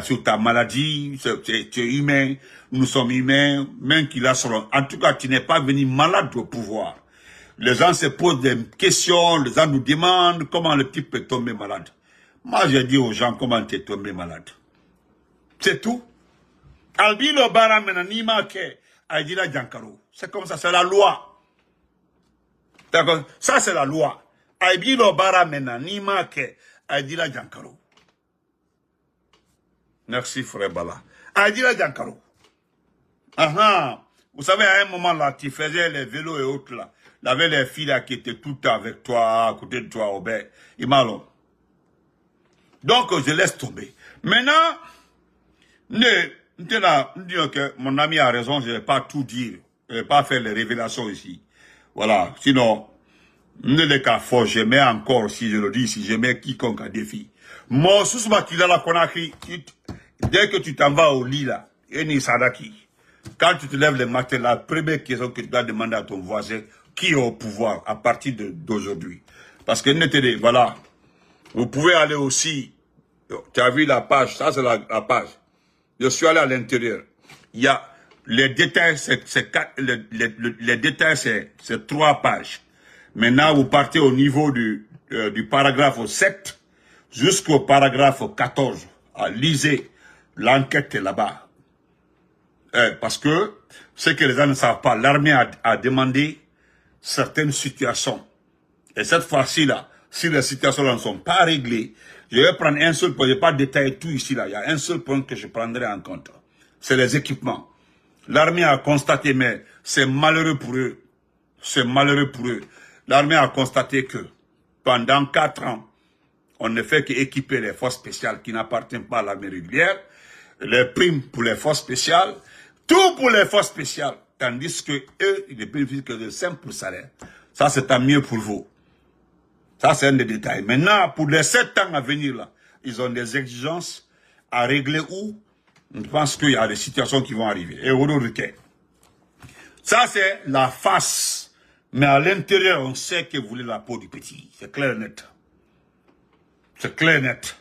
sur ta maladie, tu es humain, nous sommes humains, même qu'il a son... En tout cas, tu n'es pas venu malade au pouvoir. Les gens se posent des questions, les gens nous demandent comment le type peut tomber malade. Moi, j'ai dit aux gens comment tu es tombé malade. C'est tout. Albino Bara Menanima Ke Aïdila Djankaro. C'est comme ça, c'est la loi. D'accord? Ça, c'est la loi. Albino Bara Menanima Ke Aïdila Djankaro. Merci, frère Bala. Aïdila Djankaro. Vous savez, à un moment là, tu faisais les vélos et autres là. Il y avait les filles là qui étaient tout le temps avec toi, à côté de toi, au bain. Ils m'allons. Donc, je laisse tomber. Maintenant, que mon ami a raison, je ne vais pas tout dire. Je ne vais pas faire les révélations ici. Voilà. Sinon, Ne les cas fort, je mets encore, si je le dis, si je mets quiconque à défi. Moi, Sousma Kidala Konakri, dès que tu t'en vas au lit là, Eni Sadaki, quand tu te lèves le matin, la première question que tu dois demander à ton voisin, qui est au pouvoir à partir d'aujourd'hui. Parce que voilà, vous pouvez aller aussi, tu as vu la page, ça c'est la page. Je suis allé à l'intérieur. Il y a les détails, les détails, c'est 3 pages. Maintenant, vous partez au niveau du paragraphe 7 jusqu'au paragraphe 14. Lisez, l'enquête est là-bas. Parce que ce que les gens ne savent pas, l'armée a demandé certaines situations. Et cette fois-ci, là, si les situations ne sont pas réglées, je vais prendre un seul point, je ne vais pas détailler tout ici, là. Il y a un seul point que je prendrai en compte. C'est les équipements. L'armée a constaté, mais c'est malheureux pour eux. C'est malheureux pour eux. L'armée a constaté que pendant 4 ans, on ne fait qu'équiper les forces spéciales qui n'appartiennent pas à l'armée régulière, les primes pour les forces spéciales, tout pour les forces spéciales, tandis que eux, ils ne bénéficient que de simples salaires. Ça, c'est tant mieux pour vous. Ça, c'est un des détails. Maintenant, pour les 7 ans à venir, là, ils ont des exigences à régler où je pense qu'il y a des situations qui vont arriver. Et au requin. Ça, c'est la face. Mais à l'intérieur, on sait que vous voulez la peau du petit. C'est clair et net. C'est clair et net.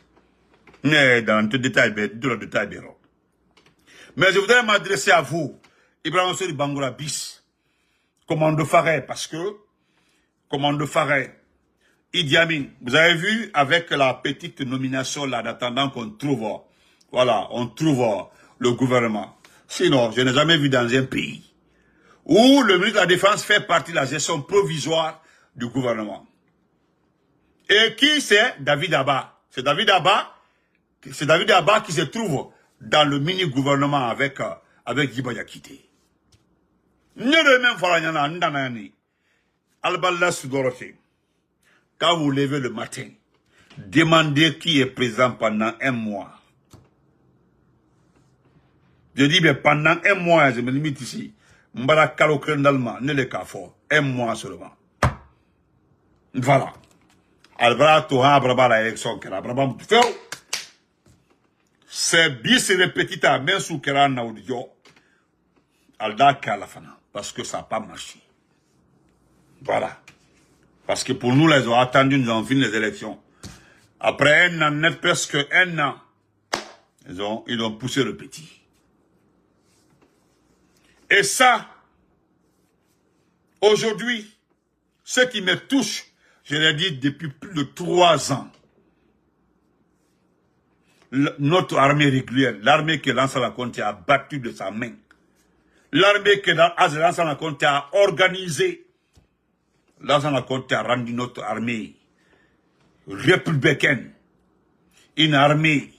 Mais dans le détail, mais je voudrais m'adresser à vous, Ibrahim Sori Bangoura Bis, commande Faré, parce que, commande Faré, Idi Amin, vous avez vu avec la petite nomination là, d'attendant qu'on trouve, voilà, on trouve le gouvernement. Sinon, je n'ai jamais vu dans un pays où le ministre de la Défense fait partie de la gestion provisoire du gouvernement. Et qui c'est? David Abba. C'est David Abba qui se trouve dans le mini-gouvernement avec Yiba Yakite. Quand vous levez le matin, demandez qui est présent pendant 1 mois. Je dis, mais pendant 1 mois, je me limite ici. Mbara Kalokren d'Allemand, ne le cas fort. 1 mois seulement. Voilà. Albra Toha Braba la élection, Braba c'est bis répétita, même sous Keran Naudio, Alda Kalafana, parce que ça n'a pas marché. Voilà. Parce que pour nous, les ont attendu, nous avons fini les élections. Après 1 an, net presque 1 an, ils ont poussé le petit. Et ça, aujourd'hui, ce qui me touche, je l'ai dit depuis plus de 3 ans, notre armée régulière, l'armée que Lansana Conté a battu de sa main, l'armée que Lansana Conté a organisée, Lansana Conté a rendu notre armée républicaine, une armée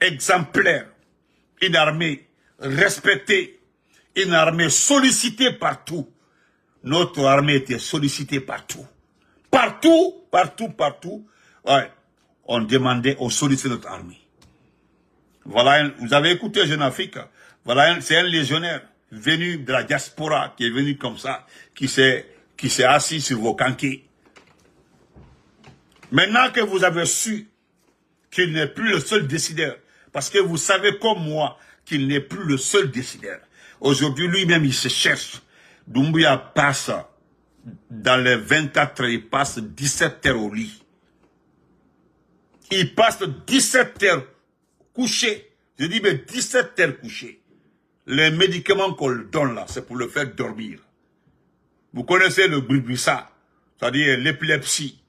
exemplaire, une armée respectée, une armée sollicitée partout. Notre armée était sollicitée partout. Partout, partout, partout. Ouais. On demandait, on sollicitait notre armée. Voilà, vous avez écouté Jeune Afrique. Voilà, c'est un légionnaire venu de la diaspora qui est venu comme ça, qui s'est assis sur vos canquets. Maintenant que vous avez su qu'il n'est plus le seul décideur, parce que vous savez comme moi qu'il n'est plus le seul décideur. Aujourd'hui, lui-même, il se cherche. Doumbouya passe, dans les 24 heures, il passe 17 heures au lit. Il passe 17 heures couché. Je dis, mais 17 heures couché. Les médicaments qu'on le donne là, c'est pour le faire dormir. Vous connaissez le bulbusa, c'est-à-dire l'épilepsie.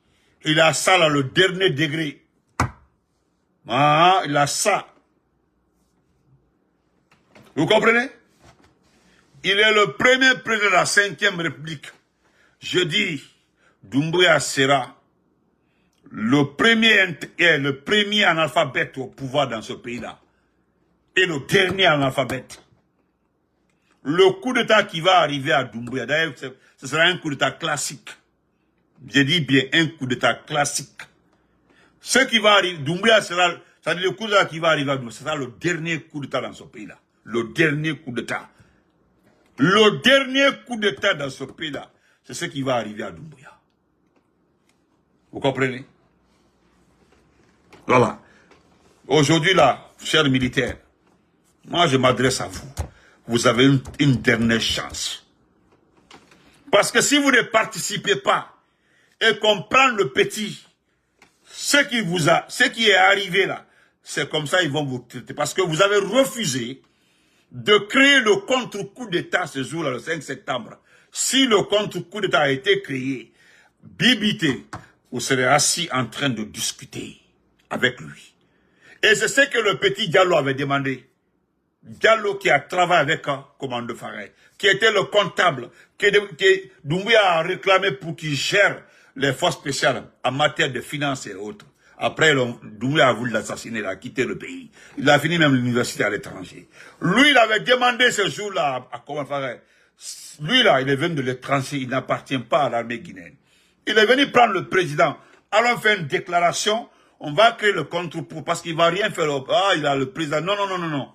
Il a ça là, le dernier degré. Ah, il a ça. Vous comprenez? Il est le premier président de la 5e République. Je dis, Doumbouya sera le premier analphabète au pouvoir dans ce pays-là. Et le dernier analphabète. Le coup d'État qui va arriver à Doumbouya, d'ailleurs, ce sera un coup d'État classique. Je dis bien un coup d'État classique. Ce qui va arriver, Doumbouya sera, c'est-à-dire le coup d'État qui va arriver à Doumbouya, ce sera le dernier coup d'État dans ce pays-là. Le dernier coup d'État. Le dernier coup d'État dans ce pays-là, c'est ce qui va arriver à Doumbouya. Vous comprenez? Voilà. Aujourd'hui, là, chers militaires, moi, je m'adresse à vous. Vous avez une dernière chance. Parce que si vous ne participez pas et qu'on prend le petit, ce qui est arrivé là, c'est comme ça ils vont vous traiter. Parce que vous avez refusé de créer le contre-coup d'État ce jour-là, le 5 septembre. Si le contre-coup d'État a été créé, Bibité, vous serez assis en train de discuter avec lui. Et c'est ce que le petit Diallo avait demandé. Diallo qui a travaillé avec un commando Faré, qui était le comptable, que Doumbouya a réclamé pour qu'il gère les forces spéciales en matière de finances et autres. Après, Doumbouya a voulu l'assassiner, il a quitté le pays. Il a fini même l'université à l'étranger. Lui, il avait demandé ce jour-là à commando Faré. Lui, là, il est venu de l'étranger, il n'appartient pas à l'armée guinéenne. Il est venu prendre le président. Allons faire une déclaration, on va créer le contre-coup parce qu'il ne va rien faire. Ah, il a le président. Non, non, non, non, non.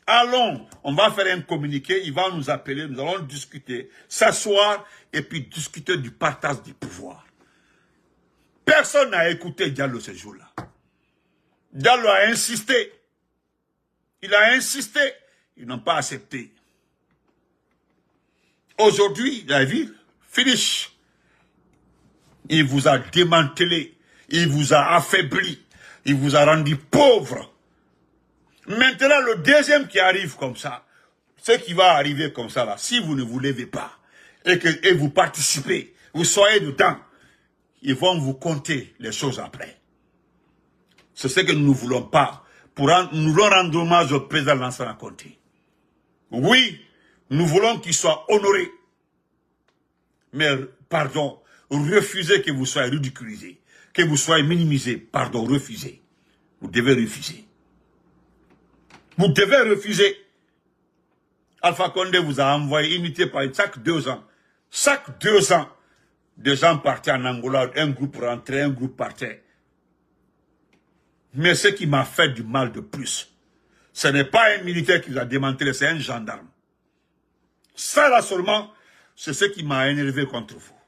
Allons, on va faire un communiqué, il va nous appeler, nous allons discuter, s'asseoir et puis discuter du partage du pouvoir. Personne n'a écouté Diallo ce jour-là. Diallo a insisté. Il a insisté. Ils n'ont pas accepté. Aujourd'hui, la ville, finish. Il vous a démantelé. Il vous a affaibli. Il vous a rendu pauvre. Maintenant, le deuxième qui arrive comme ça, ce qui va arriver comme ça, là, si vous ne vous levez pas et vous participez, vous soyez dedans, ils vont vous compter les choses après. C'est ce que nous ne voulons pas. Nous voulons rendre hommage au président Lansana Conté. Oui, nous voulons qu'il soit honoré. Mais, pardon, refusez que vous soyez ridiculisé, que vous soyez minimisé. Pardon, refusez. Vous devez refuser. Vous devez refuser. Alpha Condé vous a envoyé unité par chaque 2 ans. Chaque 2 ans, des gens partaient en Angola, un groupe rentrait, un groupe partait. Mais ce qui m'a fait du mal de plus, ce n'est pas un militaire qui vous a démantelé, c'est un gendarme. Ça là seulement, c'est ce qui m'a énervé contre vous.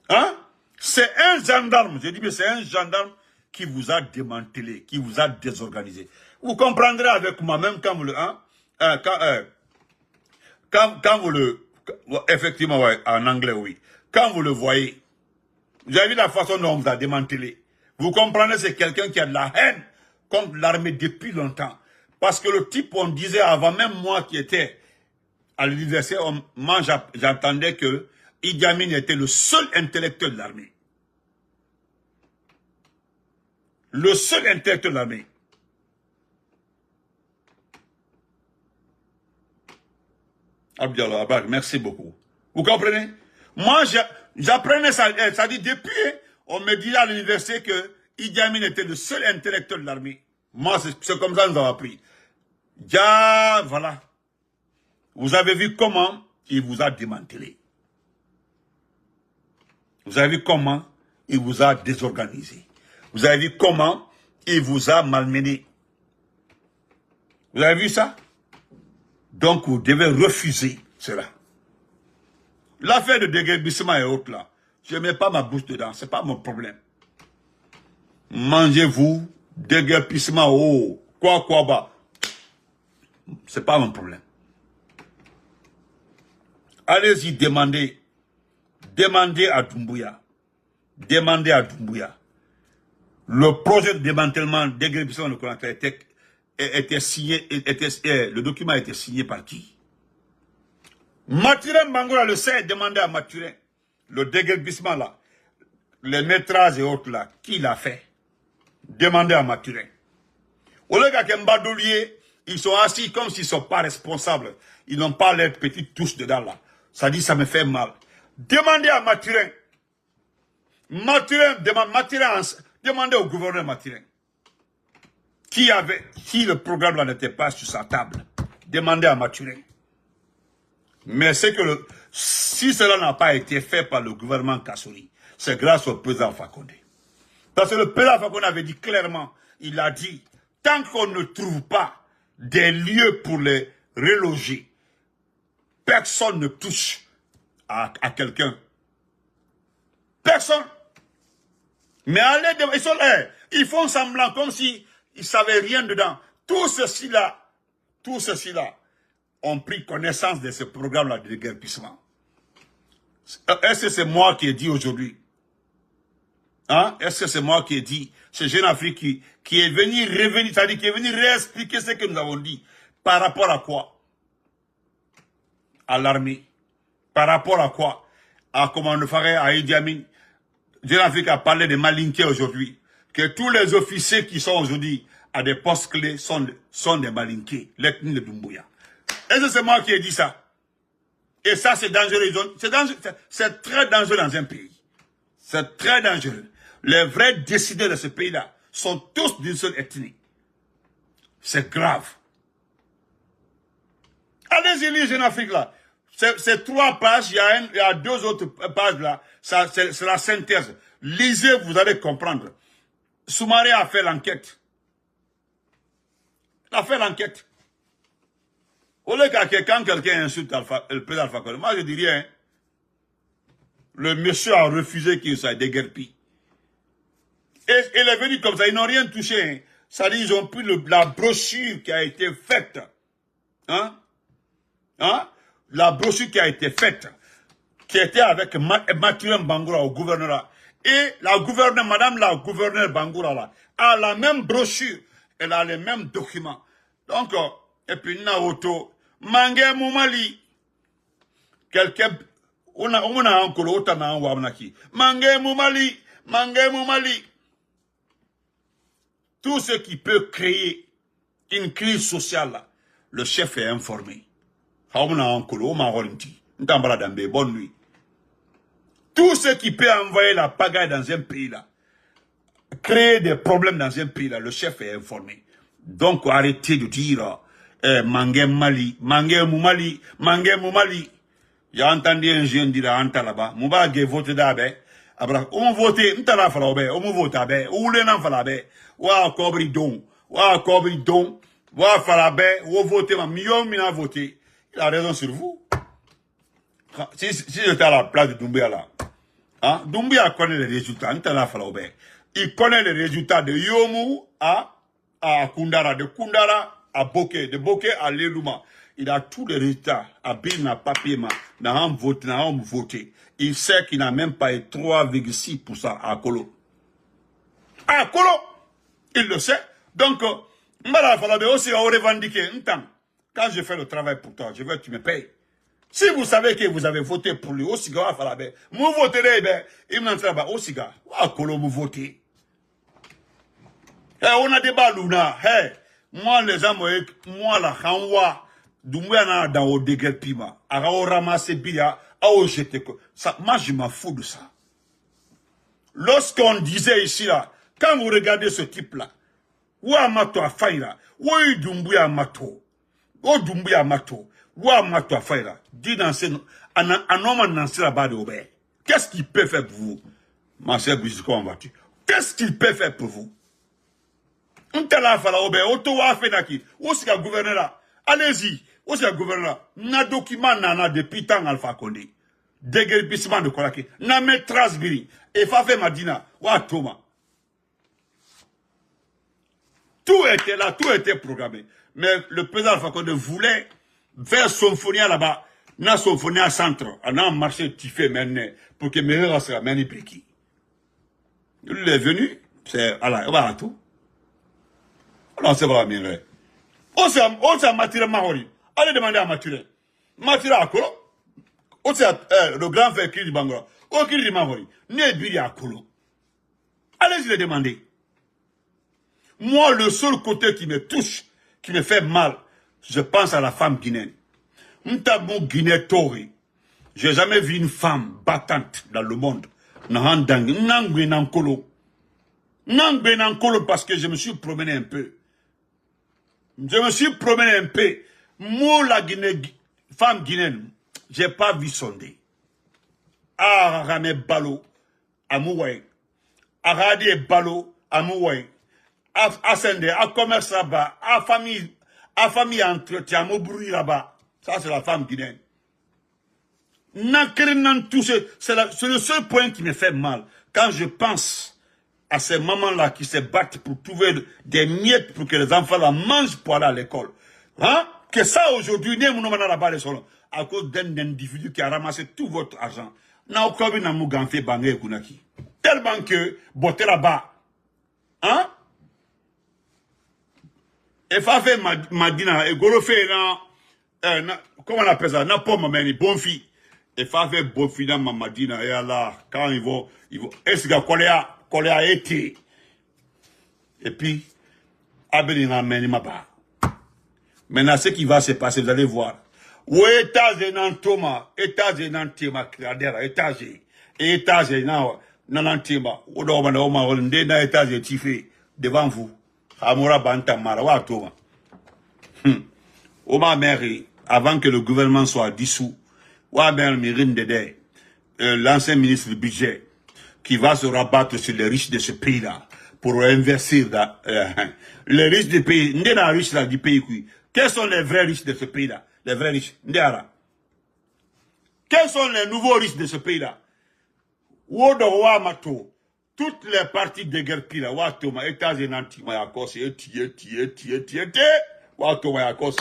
Hein? C'est un gendarme, je dis mais c'est un gendarme qui vous a démantelé, qui vous a désorganisé. Vous comprendrez avec moi, même quand vous le... Hein, quand vous le... Effectivement, ouais, en anglais, oui. Quand vous le voyez, vous avez vu la façon dont on vous a démantelé. Vous comprenez, c'est quelqu'un qui a de la haine contre l'armée depuis longtemps. Parce que le type, on disait avant, même moi qui étais à l'université, moi j'entendais que Idi Amin était le seul intellectuel de l'armée. Le seul intellectuel de l'armée. Abdiallah Abad, merci beaucoup. Vous comprenez? Moi, j'apprenais ça, ça dit depuis, on me dit à l'université que Idi Amin était le seul intellectuel de l'armée. Moi, c'est comme ça que nous avons appris. Voilà. Vous avez vu comment il vous a démantelé. Vous avez vu comment il vous a désorganisé. Vous avez vu comment il vous a malmené. Vous avez vu ça? Donc, vous devez refuser cela. L'affaire de déguerpissement et autres là, je ne mets pas ma bouche dedans, ce n'est pas mon problème. Mangez-vous, déguerpissement, oh, quoi, bah. Ce n'est pas mon problème. Allez-y, demandez à Doumbouya. Demandez à Doumbouya. Le projet de démantèlement, déguerpissement de Conakry était signé, le document a été signé par qui? Mathurin Bangola le sait, demandez à Mathurin. Le déguerpissement là, les métrages et autres là, qui l'a fait? Demandez à Mathurin. Au lieu qu'à Mbadoulier, ils sont assis comme s'ils ne sont pas responsables. Ils n'ont pas leurs petites touches dedans là. Ça dit, ça me fait mal. Demandez à Mathurin. Demandez au gouverneur Mathurin. Si le programme là n'était pas sur sa table, demandez à Mathurin. Mais c'est que si cela n'a pas été fait par le gouvernement Kassouri, c'est grâce au président Fakonde. Parce que le président Fakonde avait dit clairement, il a dit, tant qu'on ne trouve pas des lieux pour les reloger, personne ne touche à quelqu'un. Personne. Mais allez, ils sont là. Ils font semblant comme si ils savaient rien dedans. Tout ceci-là ont pris connaissance de ce programme-là de déguerpissement. Est-ce que c'est moi qui ai dit aujourd'hui? Hein? Est-ce que c'est moi qui ai dit, ce jeune Afrique qui est venu revenir, c'est-à-dire qui est venu réexpliquer ce que nous avons dit? Par rapport à quoi? À l'armée. Par rapport à quoi? À comment on le ferait à Idi Amin. Jeune Afrique a parlé de malinqués aujourd'hui. Que tous les officiers qui sont aujourd'hui à des postes clés sont des malinqués. L'ethnie de Doumbouya. Est-ce que c'est moi qui ai dit ça? Et ça, c'est dangereux. C'est très dangereux dans un pays. C'est très dangereux. Les vrais décideurs de ce pays-là sont tous d'une seule ethnie. C'est grave. Allez-y lire Jeune Afrique là. C'est 3 pages, il y a 2 autres pages là. C'est la synthèse. Lisez, vous allez comprendre. Soumaré a fait l'enquête. Il a fait l'enquête. Au lieu quand quelqu'un insulte le président Alpha Condé, moi je dis rien. Le monsieur a refusé qu'il soit déguerpi. Et il est venu comme ça, ils n'ont rien touché. Ça dit, ils ont pris la brochure qui a été faite. Hein? La brochure qui a été faite, qui était avec Mathieu Bangoura au gouvernorat. Et madame la gouverneure Bangoura là, a la même brochure, elle a les mêmes documents. Donc, et puis Naoto, Mangé Moumali, quelqu'un, on a encore autant en Wamnaki. Mangé Moumali. Tout ce qui peut créer une crise sociale là, le chef est informé. Bonne nuit. Tout ce qui peut envoyer la pagaille dans un pays là, créer des problèmes dans un pays là, le chef est informé. Donc arrêtez de dire Mangé Moumali. J'ai entendu un jeune dire à Anta là-bas, Mouba Gé vote d'abé. Après, on vote, Ntala Falabé, on vote d'abé, ou l'en Falabé, ou à Kobri Don, ou à Falabé, ou voter, Mina voté. Il a raison sur vous. Si j'étais à la place de Doumbouya là, hein, Doumbouya connaît les résultats, il connaît les résultats de Yomu à Kundara, de Kundara à Boké, de Boké à Lelouma. Il a tous les résultats. À Bina, papier, n'a voté. Il sait qu'il n'a même pas eu 3,6% à Kolo. À Kolo! Il le sait. Donc, Mbara Falabé aussi a revendiqué un temps. Quand je fais le travail pour toi, je veux que tu me payes. Si vous savez que vous avez voté pour lui, aussi gars, Falabé, vous voterez, il m'en là-bas, aussi gars, Kolo, vous votez. On a des ballouna, moi, les hommes, moi, la Hanwa, Doumbouya dans au déguerpiment, à ramasser bia, à jeter. Moi, je m'en fous de ça. Lorsqu'on disait ici, là, quand vous regardez ce type-là, ou Amato a faïra, ou Doumbouya Amato, ou Doumbouya Amato, ou Amato a faïra, dit dans ce, un homme dans ce là-bas de Obé. Qu'est-ce qu'il peut faire pour vous? Ma sœur Bouzico en voiture. Qu'est-ce qu'il peut faire pour vous? On t'a la fala Obé, Otowa Fenaki, où c'est le gouverneur là? Allez-y. Où c'est le gouverneur? Na document nana depuis tant Alpha Condé. Déguerpissement de Kolaki. Na met Trasbiri. Et Fafé Madina. Wa Thomas. Tout était là, tout était programmé. Mais le président Alpha Condé voulait faire symphonie là-bas. Na symphonie à centre. On a marché tifé maintenant. Pour que Mérera sera meni Briki. Il est venu. C'est, voilà, tout. Alors, c'est vrai, Mérera. On s'est maturé Mahori. Allez demander à Maturé. Maturé à Kolo. On s'est le grand frère Kiri Bangora. On Kiri Mahori. Né Biri à Kolo. Allez-y le demander. Moi, le seul côté qui me touche, qui me fait mal, je pense à la femme guinéenne. M'tabou Guinée Tori. J'ai jamais vu une femme battante dans le monde. Nangwe Nankolo. Nangwe Nankolo parce que je me suis promené un peu. Moi, la Guinée, femme guinéenne, j'ai pas vu sonder. Ah, Rame Balo, à Mouaï. À Radi Balo, à Mouaï. À Sende, à commerce là-bas, à famille entretien, à bruit là-bas. Ça, c'est la femme guinéenne. C'est le seul point qui me fait mal. Quand je pense à ces mamans-là qui se battent pour trouver des miettes pour que les enfants la mangent pour aller à l'école. Hein? Que ça aujourd'hui, à cause d'un individu qui a ramassé tout votre argent. Tellement que, botte là-bas. Hein? Et fa fait Madina, et Gorofe, comment on appelle ça? N'a pas ma bon fille. Et fa fait bon fille dans ma Madina, et là, quand ils vont, est-ce que Koléa été? Et puis, Abelina mène ma part. Maintenant, ce qui va se passer, vous allez voir. Où étage dans Thomas, étage dans Tema, étage dans Tema, où on a étage tifé devant vous. Amora Bantamara, wa Thomas. Oma Mary, avant que le gouvernement soit dissous, wa Mary Mirine Dede, l'ancien ministre du budget, qui va se rabattre sur les riches de ce pays-là, pour investir dans les riches du pays, n'est pas riche là du pays. Quels sont les vrais riches de ce pays-là? Les vrais riches. Quels sont les nouveaux riches de ce pays-là? Wodo wa mato. Toutes les parties de guerre là, Watoma, États-Unis, Mayakos, Watoma Yakos.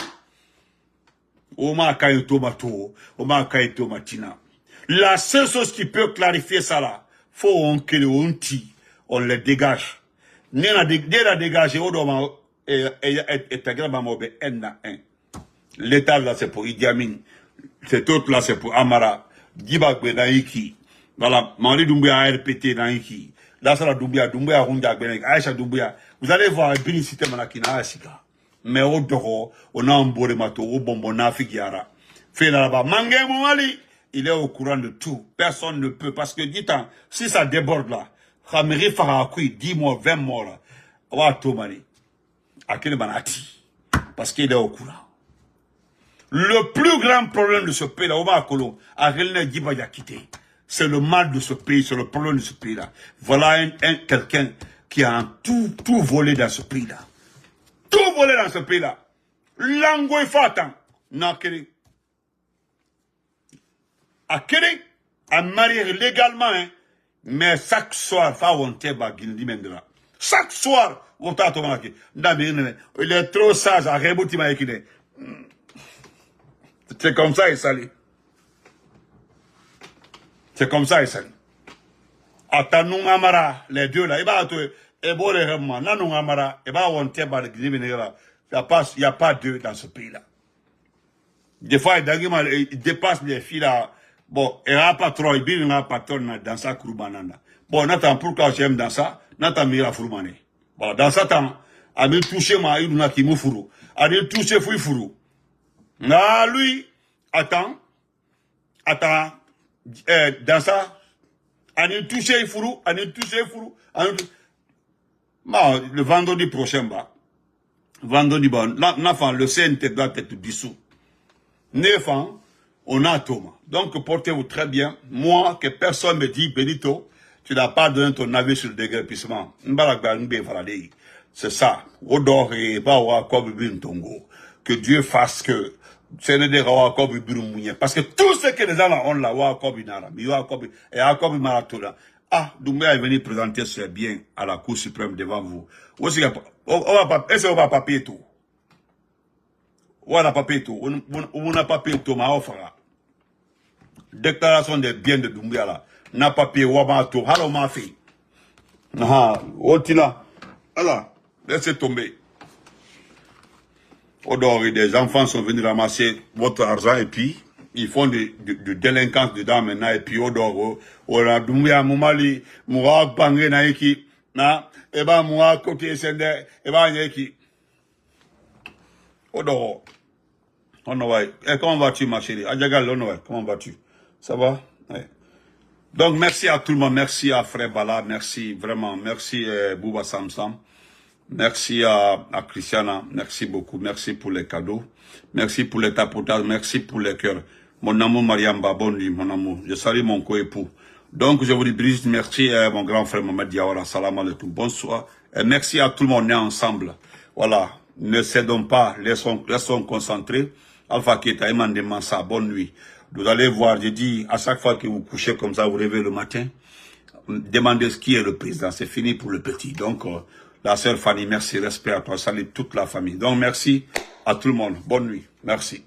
Oma Kayo Tomato, Oma Kayo Tomatina. La seule chose qui peut clarifier ça là, faut que on les dégage. Dès la dégager, Odoma est agréablement un à un. L'État là c'est pour Idi Amin. Cet autre là c'est pour Amara. Dibagbe Naiki. Voilà, Mali Doumbouya a répété Naiki. Là, ça la Doumbouya, Rundia, Aïcha Doumbouya. Vous allez voir, Bénicité Manakina, Aïsika. Mais au dehors, on a un beau mato, au bonbon, Nafikiara. Fait là-bas, Mangé Mouali, il est au courant de tout. Personne ne peut, parce que, dis-toi, si ça déborde là, Khamiri Farakui, 10 mois, 20 mois là, wa Tomani, Akene Banati. Parce qu'il est au courant. Le plus grand problème de ce pays là, Oma Kolo, Akelne Dibaya quitté. C'est le mal de ce pays, c'est le problème de ce pays-là. Voilà quelqu'un qui a tout volé dans ce pays-là. Tout volé dans ce pays-là. Lango et fatan. Nakiri. Akiri, à marier légalement, hein. Mais chaque soir, chaque soir, on t'a tomé. Il est trop sage à rebouti maïkine. C'est comme ça, il s'allie. C'est comme ça, il s'allie. Attends, Amara, les deux là, il va te, et bon, les remans, non, Amara, et va on t'a pas de là. Il n'y a pas deux dans ce pays-là. Des fois, il dépasse les filles là. Bon, il n'y a pas trop, il n'y a pas trop dans sa kroubananda. Bon, Nathan, pourquoi j'aime dans ça? Nathan mira fourmané. Bon, dans ça temps, a mis touché ma il n'a qui moufourou. A mis touché fouifourou. Na lui, attends, dans ça, a mis touché fourou, le vendredi prochain, vendredi, l'enfant, le CNT doit être dissous. 9 ans, on a Thomas. Donc, portez-vous très bien. Moi, que personne me dit, Benito, tu n'as pas donné ton avis sur le déguerpissement. C'est ça. Que Dieu fasse que parce que tout ce que les gens ont là, ah, Doumbouya est venu présenter ses biens à la Cour suprême devant vous. Est-ce qu'on va papier tout? On n'a pas payé tout. On n'a pas payé tout, mais on fera. Déclaration des biens de Doumbouya là. N'a pas payé, on va tout. Alors, on m'a fait. Ah, Otina. Alors, laissez tomber. Odori, des enfants sont venus ramasser votre argent et puis, ils font de délinquance dedans maintenant. Et puis, Odoro, on a Doumbouya, Moumali, Moura, Bangé, Naïki, na, et ben, Moura, côté Sende, et ben, Naïki. Odoro. Comment vas-tu, ma chérie? Adjagal, comment vas-tu? Ça va? Ouais. Donc, merci à tout le monde. Merci à Frère Bala. Merci, vraiment. Merci, Bouba Samsam. Merci à Christiana. Merci beaucoup. Merci pour les cadeaux. Merci pour les tapotages. Merci pour les cœurs. Mon amour, Mariamba, bonne nuit, mon amour. Je salue mon co-époux. Donc, je vous dis, Brigitte, merci, mon grand frère Mohamed Diawara. Salam alaikum. Bonsoir. Et merci à tout le monde. On est ensemble. Voilà. Ne cédons pas. Laissons concentrés. Alpha Keta, Emande Mansa, bonne nuit. Vous allez voir, j'ai dit, à chaque fois que vous couchez comme ça, vous rêvez le matin, demandez ce qui est le président. C'est fini pour le petit. Donc, la sœur Fanny, merci, respect à toi. Salut toute la famille. Donc, merci à tout le monde. Bonne nuit. Merci.